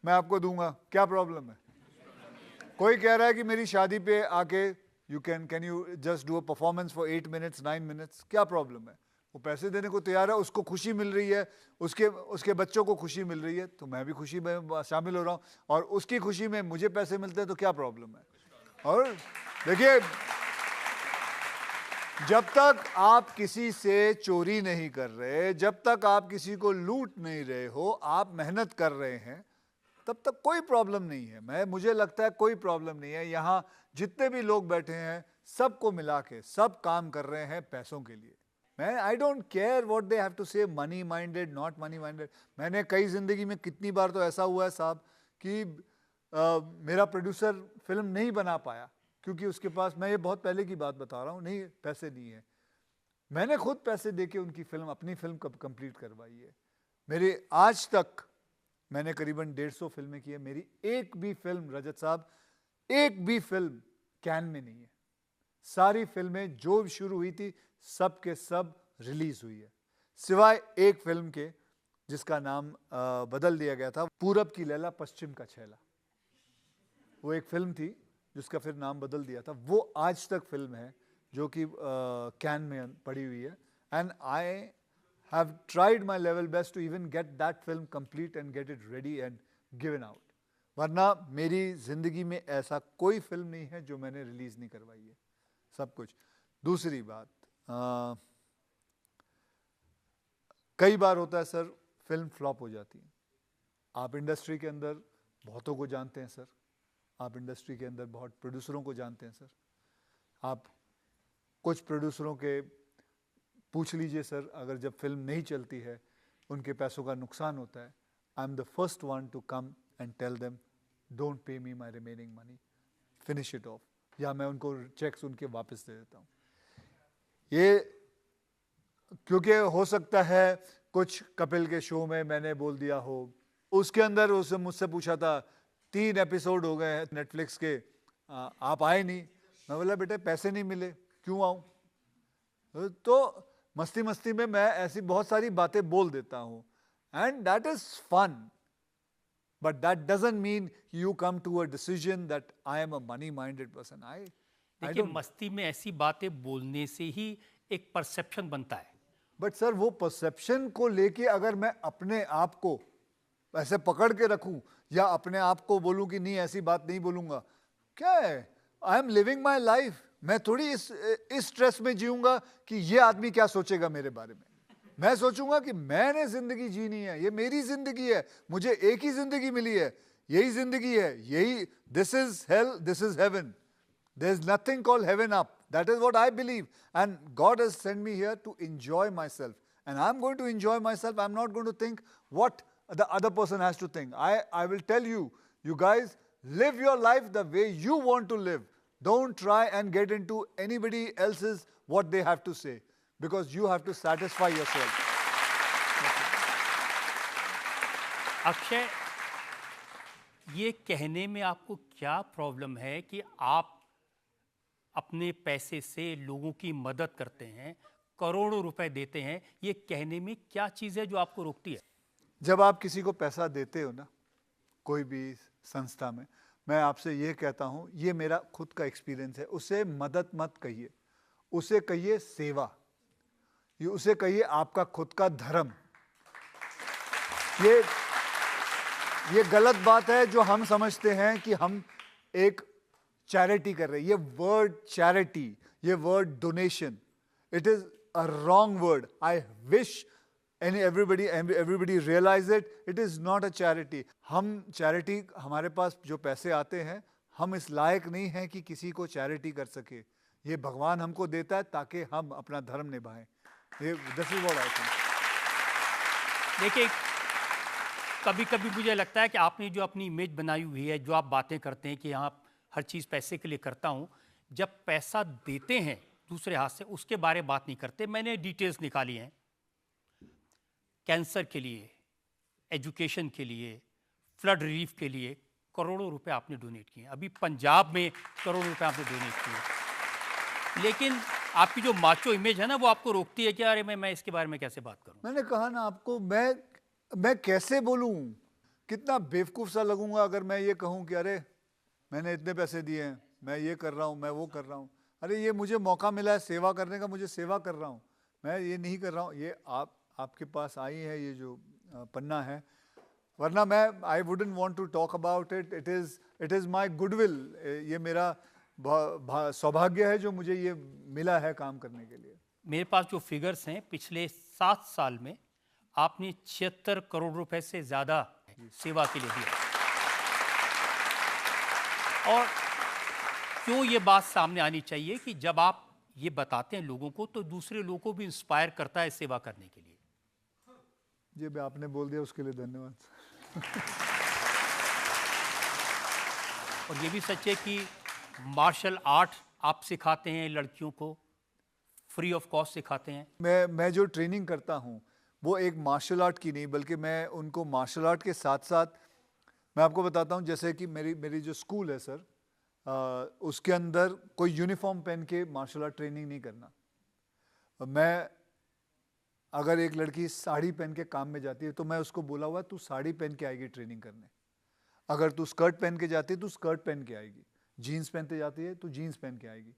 मैं आपको दूंगा, क्या प्रॉब्लम है? कोई कह रहा है कि मेरी शादी पे आके can you just do a performance for 8 minutes 9 minutes, क्या प्रॉब्लम है? वो पैसे देने को तैयार है, उसको खुशी मिल रही है, उसके बच्चों को खुशी मिल रही है, तो मैं भी खुशी में शामिल हो रहा हूँ और उसकी खुशी में मुझे पैसे मिलते हैं, तो क्या प्रॉब्लम है? और देखिए, जब तक आप किसी से चोरी नहीं कर रहे, जब तक आप किसी को लूट नहीं रहे हो, आप मेहनत कर रहे हैं, तब तक कोई प्रॉब्लम नहीं है। मुझे लगता है कोई प्रॉब्लम नहीं है। यहाँ जितने भी लोग बैठे हैं सबको मिला के सब काम कर रहे हैं पैसों के लिए। I don't care what they have to say, money minded not money minded. मैंने कई जिंदगी में कितनी बार तो ऐसा हुआ है साहब कि मेरा प्रोड्यूसर फिल्म नहीं बना पाया क्योंकि उसके पास, मैं ये बहुत पहले की बात बता रहा हूँ, नहीं पैसे नहीं है। मैंने खुद पैसे देके उनकी फिल्म, अपनी फिल्म कब कंप्लीट करवाई है। मेरे आज तक मैंने करीबन 150 फिल्में की है, मेरी एक भी फिल्म, रजत साहब, एक भी फिल्म कैन में नहीं है। सारी फिल्में जो शुरू हुई थी सब के सब रिलीज हुई है, सिवाय एक फिल्म के जिसका नाम बदल दिया गया था, पूरब की लैला पश्चिम का छैला। वो एक फिल्म थी जिसका फिर नाम बदल दिया था। वो आज तक फिल्म है जो कि कैन में पड़ी हुई है। And I have tried my level best to even get that film complete and get it ready and given out. वरना मेरी जिंदगी में ऐसा कोई फिल्म नहीं है जो मैंने रिलीज नहीं करवाई है, सब कुछ। दूसरी बात, कई बार होता है सर, फिल्म फ्लॉप हो जाती है। आप इंडस्ट्री के अंदर बहुतों को जानते हैं सर, आप इंडस्ट्री के अंदर बहुत प्रोड्यूसरों को जानते हैं सर। आप कुछ प्रोड्यूसरों के पूछ लीजिए सर, अगर जब फिल्म नहीं चलती है उनके पैसों का नुकसान होता है, I am the first one to come and tell them don't pay me my remaining money, finish it off, या मैं उनको चेक्स उनके वापस दे देता हूँ। ये क्योंकि हो सकता है कुछ कपिल के शो में मैंने बोल दिया हो, उसके अंदर उसने मुझसे पूछा था 3 एपिसोड हो गए हैं नेटफ्लिक्स के, आप आए नहीं। मैं बोला बेटे पैसे नहीं मिले, क्यों आऊं? तो मस्ती मस्ती में मैं ऐसी बहुत सारी बातें बोल देता हूं, and that is fun, but that doesn't mean you come to a decision that I am a money minded person. देखिए, मस्ती में ऐसी बातें बोलने से ही एक परसेप्शन बनता है. बट सर, वो परसेप्शन को लेके अगर मैं अपने आप को ऐसे पकड़ के रखूं या अपने आप को बोलूं कि नहीं ऐसी बात नहीं बोलूंगा, क्या है? I M living my life. मैं थोड़ी इस स्ट्रेस में जीऊंगा कि ये आदमी क्या सोचेगा मेरे बारे में. मैं सोचूंगा कि मैंने जिंदगी जीनी है, ये मेरी जिंदगी है, मुझे एक ही जिंदगी मिली है, यही जिंदगी है, यही, this is hello, this is heaven. There is nothing called heaven up. That is what I believe. And God has sent me here to enjoy myself. And I'm going to enjoy myself. I'm not going to think what the other person has to think. I will tell you, you guys, live your life the way you want to live. Don't try and get into anybody else's what they have to say. Because you have to satisfy yourself. Akshay, ये कहने में आपको क्या problem है कि आप अपने पैसे से लोगों की मदद करते हैं, करोड़ों रुपए देते हैं? ये कहने में क्या चीज़ है जो आपको रोकती है? जब आप किसी को पैसा देते हो ना, कोई भी संस्था में, मैं आपसे ये कहता हूँ, ये मेरा खुद का एक्सपीरियंस है, उसे मदद मत कहिए, उसे कहिए सेवा, उसे कहिए आपका खुद का धर्म. ये गलत बात है जो हम समझते हैं कि हम एक चैरिटी कर रहे हैं. ये वर्ड चैरिटी, ये word donation, it is a wrong word. I wish everybody realize it is not a charity. हम चैरिटी, हमारे पास जो पैसे आते हैं, हम इस लायक नहीं हैं कि किसी को चैरिटी कर सके. ये भगवान हमको देता है ताकि हम अपना धर्म निभाएं. This is what I think. देखिए, कभी कभी मुझे लगता है कि आपने जो अपनी इमेज बनाई हुई है, जो आप बातें करते हैं कि हाँ हर चीज़ पैसे के लिए करता हूँ, जब पैसा देते हैं दूसरे हाथ से, उसके बारे में बात नहीं करते. मैंने डिटेल्स निकाली हैं. कैंसर के लिए, एजुकेशन के लिए, फ्लड रिलीफ के लिए करोड़ों रुपए आपने डोनेट किए. अभी पंजाब में करोड़ों रुपए आपने डोनेट किए. लेकिन आपकी जो माचो इमेज है ना, वो आपको रोकती है कि अरे मैं इसके बारे में कैसे बात करूं. मैंने कहा ना आपको, मैं कैसे बोलूं? कितना बेवकूफ़ सा लगूंगा अगर मैं ये कहूं कि अरे मैंने इतने पैसे दिए हैं, मैं ये कर रहा हूँ, मैं वो कर रहा हूँ. अरे ये मुझे मौका मिला है सेवा करने का, मुझे सेवा कर रहा हूँ, मैं ये नहीं कर रहा हूँ. ये आपके पास आई है ये जो पन्ना है, वरना मैं I wouldn't want to talk about it. It is my goodwill. ये मेरा सौभाग्य है जो मुझे ये मिला है काम करने के लिए. मेरे पास जो फिगर्स हैं, पिछले 7 साल में आपने 76 करोड़ रुपए से ज़्यादा सेवा के लिए दिया. और क्यों ये बात सामने आनी चाहिए कि जब आप ये बताते हैं लोगों को, तो दूसरे लोगों को भी इंस्पायर करता है सेवा करने के लिए. जी, भी आपने बोल दिया उसके लिए धन्यवाद. और ये भी सच है कि मार्शल आर्ट आप सिखाते हैं लड़कियों को, फ्री ऑफ कॉस्ट सिखाते हैं. मैं जो ट्रेनिंग करता हूँ वो एक मार्शल आर्ट की नहीं, बल्कि मैं उनको मार्शल आर्ट के साथ साथ मैं आपको बताता हूँ. जैसे कि मेरी जो स्कूल है सर, उसके अंदर कोई यूनिफॉर्म पहन के मार्शल आर्ट ट्रेनिंग नहीं करना. मैं अगर एक लड़की साड़ी पहन के काम में जाती है तो मैं उसको बोला हुआ तू साड़ी पहन के आएगी ट्रेनिंग करने. अगर तू स्कर्ट पहन के जाती है तो स्कर्ट पहन के आएगी. जीन्स पहनते जाती है तो जीन्स पहन के आएगी.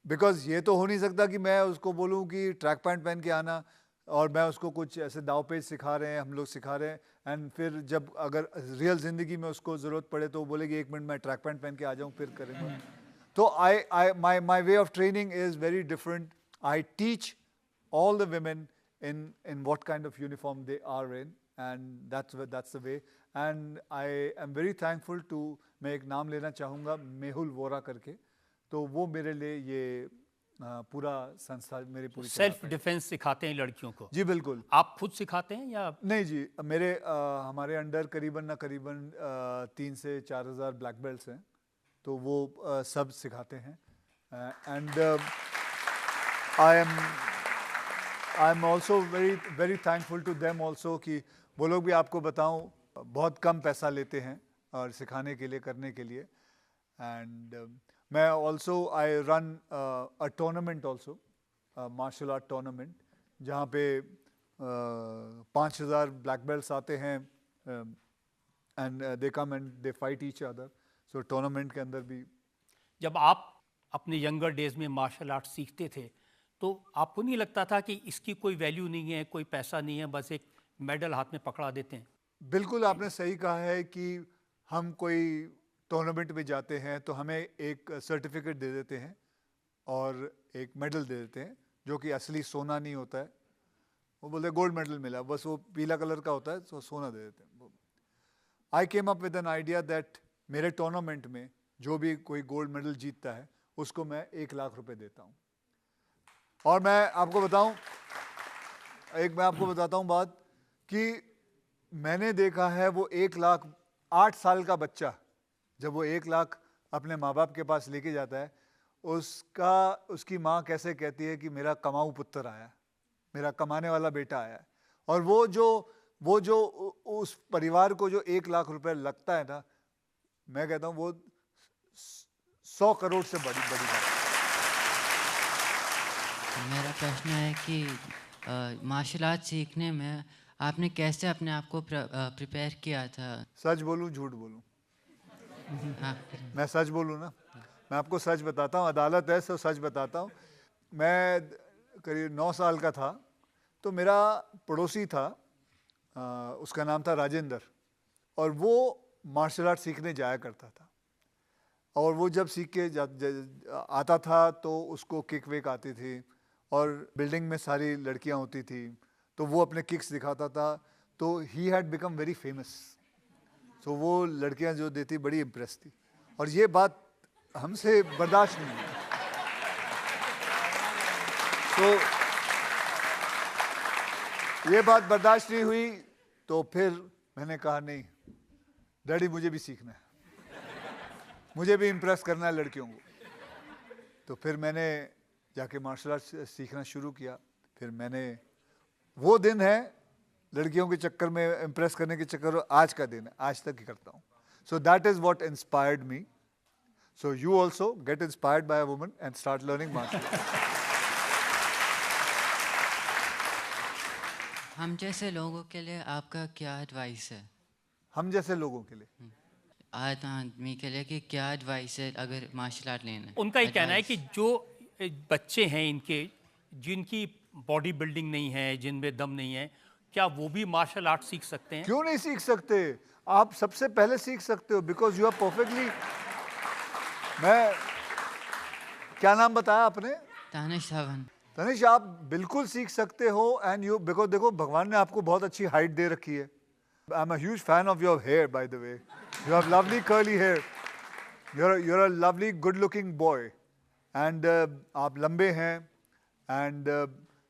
बिकॉज ये तो हो नहीं सकता कि मैं उसको बोलूँ कि ट्रैक पैंट पहन के आना और मैं उसको कुछ ऐसे दाव पेच सिखा रहे हैं, हम लोग सिखा रहे हैं, एंड फिर जब अगर रियल ज़िंदगी में उसको ज़रूरत पड़े तो वो बोलेगी 1 मिनट मैं ट्रैक पैंट पहन के आ जाऊँ फिर करेंगे. तो my way of training is very different. I teach all the women in what kind of uniform they are in, and that's the way. And I am very thankful to, मैं एक नाम लेना चाहूँगा, मेहुल वोरा करके. तो वो मेरे लिए ये पूरा संस्था मेरी पूरी सेल्फ डिफेंस सिखाते हैं लड़कियों को. जी बिल्कुल. आप खुद सिखाते हैं या नहीं? जी, हमारे अंडर करीबन 3 से 4 हज़ार ब्लैक बेल्ट्स हैं, तो वो सब सिखाते हैं. And I am also very thankful to them also कि वो लोग भी, आपको बताऊं, बहुत कम पैसा लेते हैं और सिखाने के लिए, करने के लिए. एंड मैं also I run a tournament also, martial art tournament, जहाँ पे 5,000 ब्लैक बेल्ट्स आते हैं and they come and they fight each other. So tournament के अंदर भी. जब आप अपने यंगर डेज में मार्शल आर्ट सीखते थे तो आपको नहीं लगता था कि इसकी कोई वैल्यू नहीं है, कोई पैसा नहीं है, बस एक मेडल हाथ में पकड़ा देते हैं? बिल्कुल आपने सही कहा है कि हम कोई टूर्नामेंट में जाते हैं तो हमें एक सर्टिफिकेट दे देते हैं और एक मेडल दे देते हैं, जो कि असली सोना नहीं होता है. वो बोलते गोल्ड मेडल मिला, बस वो पीला कलर का होता है, तो सोना दे देते हैं. I came up with an idea that मेरे टूर्नामेंट में जो भी कोई गोल्ड मेडल जीतता है उसको मैं 1 लाख रुपए देता हूँ. और मैं आपको बताता हूँ बात कि मैंने देखा है वो 1 लाख, 8 साल का बच्चा जब वो 1 लाख अपने माँ बाप के पास लेके जाता है, उसकी माँ कैसे कहती है कि मेरा कमाऊ पुत्र आया, मेरा कमाने वाला बेटा आया. और वो जो उस परिवार को जो 1 लाख रुपए लगता है ना, मैं कहता हूँ वो 100 करोड़ से बड़ी बात है. मेरा प्रश्न है कि मार्शल आर्ट सीखने में आपने कैसे अपने आप को प्रिपेयर किया था? सच बोलूं झूठ बोलूं? मैं सच बोलूं ना, मैं आपको सच बताता हूं, अदालत है तो सच बताता हूं. मैं करीब 9 साल का था तो मेरा पड़ोसी था, उसका नाम था राजेंद्र, और वो मार्शल आर्ट सीखने जाया करता था. और वो जब सीख के आता था तो उसको किक विक आती थी और बिल्डिंग में सारी लड़कियां होती थी तो वो अपने किक्स दिखाता था. तो he had become very famous. तो वो लड़कियां जो देती बड़ी इम्प्रेस थी, और ये बात हमसे बर्दाश्त नहीं हुई. तो ये बात बर्दाश्त नहीं हुई तो फिर मैंने कहा नहीं डैडी, मुझे भी सीखना है, मुझे भी इम्प्रेस करना है लड़कियों को. तो फिर मैंने जाके मार्शल आर्ट सीखना शुरू किया. फिर मैंने, वो दिन है लड़कियों के चक्कर में इम्प्रेस करने के चक्कर में, आज का दिन है, आज तक ही करता हूँ. So that is what inspired me. So you also get inspired by a woman and start learning martial art. हम जैसे लोगों के लिए आपका क्या एडवाइस है? हम जैसे लोगों के लिए, आदमी के लिए कि क्या एडवाइस है अगर मार्शल आर्ट लेना है? उनका ये कहना है कि जो बच्चे हैं इनके, जिनकी बॉडी बिल्डिंग नहीं है, जिनमें दम नहीं है, क्या वो भी मार्शल आर्ट सीख सकते हैं? क्यों नहीं सीख सकते? आप सबसे पहले सीख सकते हो, बिकॉज यू आर परफेक्टली. मैं, क्या नाम बताया आपने? तानिश धवन. तनिष, आप बिल्कुल सीख सकते हो. एंड यू, बिकॉज देखो भगवान ने आपको बहुत अच्छी हाइट दे रखी है. I am a huge fan of your hair by the way. You have lovely curly hair. you're a lovely good looking boy. And आप लंबे हैं. And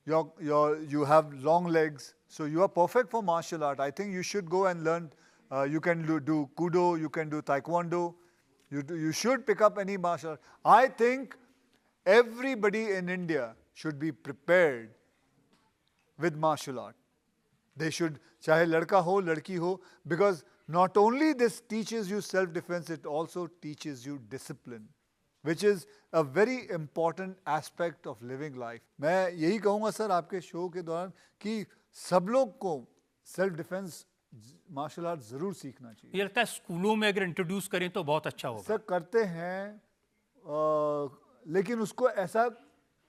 you have long legs. So you are perfect for martial art. I think you should go and learn. You can do Kudo, you can do Taekwondo. You should pick up any martial art. I think everybody in India should be prepared with martial art. They should, चाहे लड़का हो लड़की हो, because not only this teaches you self-defense, it also teaches you discipline, which is a very important aspect of living life. मैं यही कहूँगा sir आपके show के दौरान कि सब लोग को सेल्फ डिफेंस मार्शल आर्ट जरूर सीखना चाहिए. मुझे लगता है स्कूलों में अगर इंट्रोड्यूस करें तो बहुत अच्छा होगा. सर करते हैं, लेकिन उसको ऐसा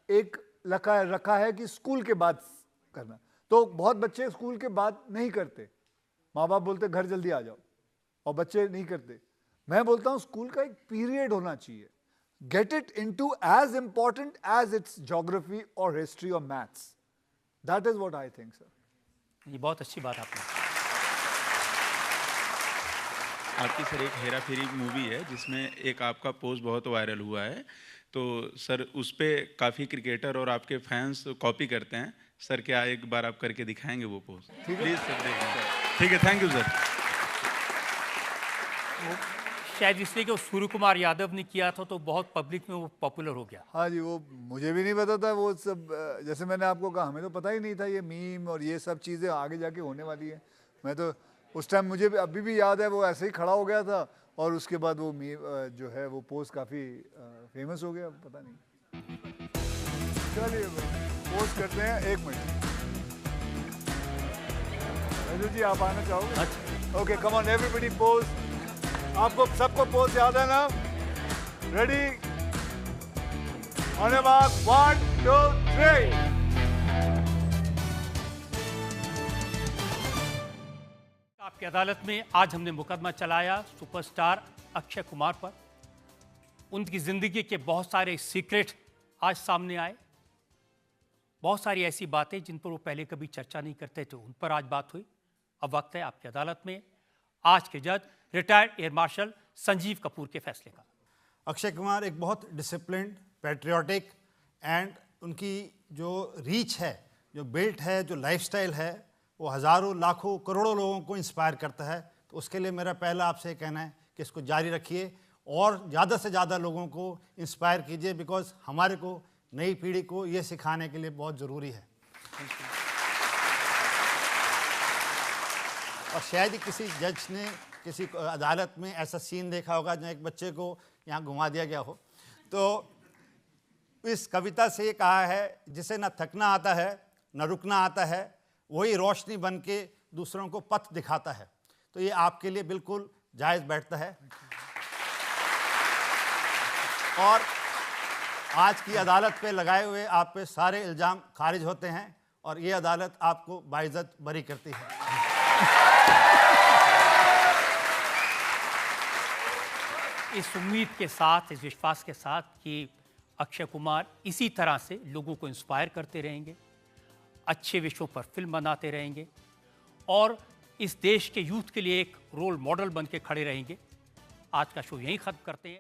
एक रखा है कि स्कूल के बाद करना. तो बहुत बच्चे स्कूल के बाद नहीं करते. माँ बाप बोलते घर जल्दी आ जाओ, और बच्चे नहीं करते. मैं बोलता हूँ स्कूल का एक पीरियड होना चाहिए. Get it into as important as its geography or history or maths. That is what I think, sir. ये बहुत अच्छी बात आपने. आपकी सर एक हेरा फेरी मूवी है जिसमें एक आपका पोस्ट बहुत वायरल हुआ है. तो सर उस पे काफ़ी क्रिकेटर और आपके फैंस कॉपी करते हैं. सर क्या एक बार आप करके दिखाएंगे वो पोस्ट? प्लीज़ सर देखें. ठीक है, थैंक यू सर. शायद इसलिए कि सूर्य कुमार यादव ने किया था तो बहुत पब्लिक में वो पॉपुलर हो गया. हाँ जी, वो मुझे भी नहीं पता था. वो सब जैसे मैंने आपको कहा, हमें तो पता ही नहीं था ये मीम और ये सब चीज़ें आगे जाके होने वाली है. मैं तो उस टाइम मुझे अभी भी याद है, वो ऐसे ही खड़ा हो गया था और उसके बाद वो जो है वो पोज काफ़ी फेमस हो गया, पता नहीं। चलिए पोज करते हैं, 1 मिनट। राजू जी आप आना चाहोगे? अच्छा। Okay, come on everybody pose. आपको सबको पोज याद है ना? Ready, on your mark, 1 2 3। आपकी अदालत में आज हमने मुकदमा चलाया सुपरस्टार अक्षय कुमार पर। उनकी जिंदगी के बहुत सारे सीक्रेट आज सामने आए, बहुत सारी ऐसी बातें जिन पर वो पहले कभी चर्चा नहीं करते थे, उन पर आज बात हुई। अब वक्त है आपकी अदालत में आज के जज retired air marshal Sanjeev Kapoor के फैसले का। अक्षय कुमार एक बहुत डिसिप्लिन्ड, पैट्रियोटिक एंड उनकी जो रीच है, जो बिल्ट है, जो लाइफस्टाइल है, वो हज़ारों लाखों करोड़ों लोगों को इंस्पायर करता है। तो उसके लिए मेरा पहला आपसे कहना है कि इसको जारी रखिए और ज़्यादा से ज़्यादा लोगों को इंस्पायर कीजिए, बिकॉज हमारे को नई पीढ़ी को ये सिखाने के लिए बहुत ज़रूरी है। और शायद ही किसी जज ने किसी अदालत में ऐसा सीन देखा होगा जहाँ एक बच्चे को यहाँ घुमा दिया गया हो। तो इस कविता से ये कहा है, जिसे न थकना आता है न रुकना आता है, वही रोशनी बन के दूसरों को पथ दिखाता है। तो ये आपके लिए बिल्कुल जायज़ बैठता है। और आज की अदालत पे लगाए हुए आप पे सारे इल्ज़ाम खारिज होते हैं और ये अदालत आपको बाइज़्ज़त बरी करती है। इस उम्मीद के साथ, इस विश्वास के साथ कि अक्षय कुमार इसी तरह से लोगों को इंस्पायर करते रहेंगे, अच्छे विषयों पर फिल्म बनाते रहेंगे और इस देश के यूथ के लिए एक रोल मॉडल बन के खड़े रहेंगे। आज का शो यहीं ख़त्म करते हैं।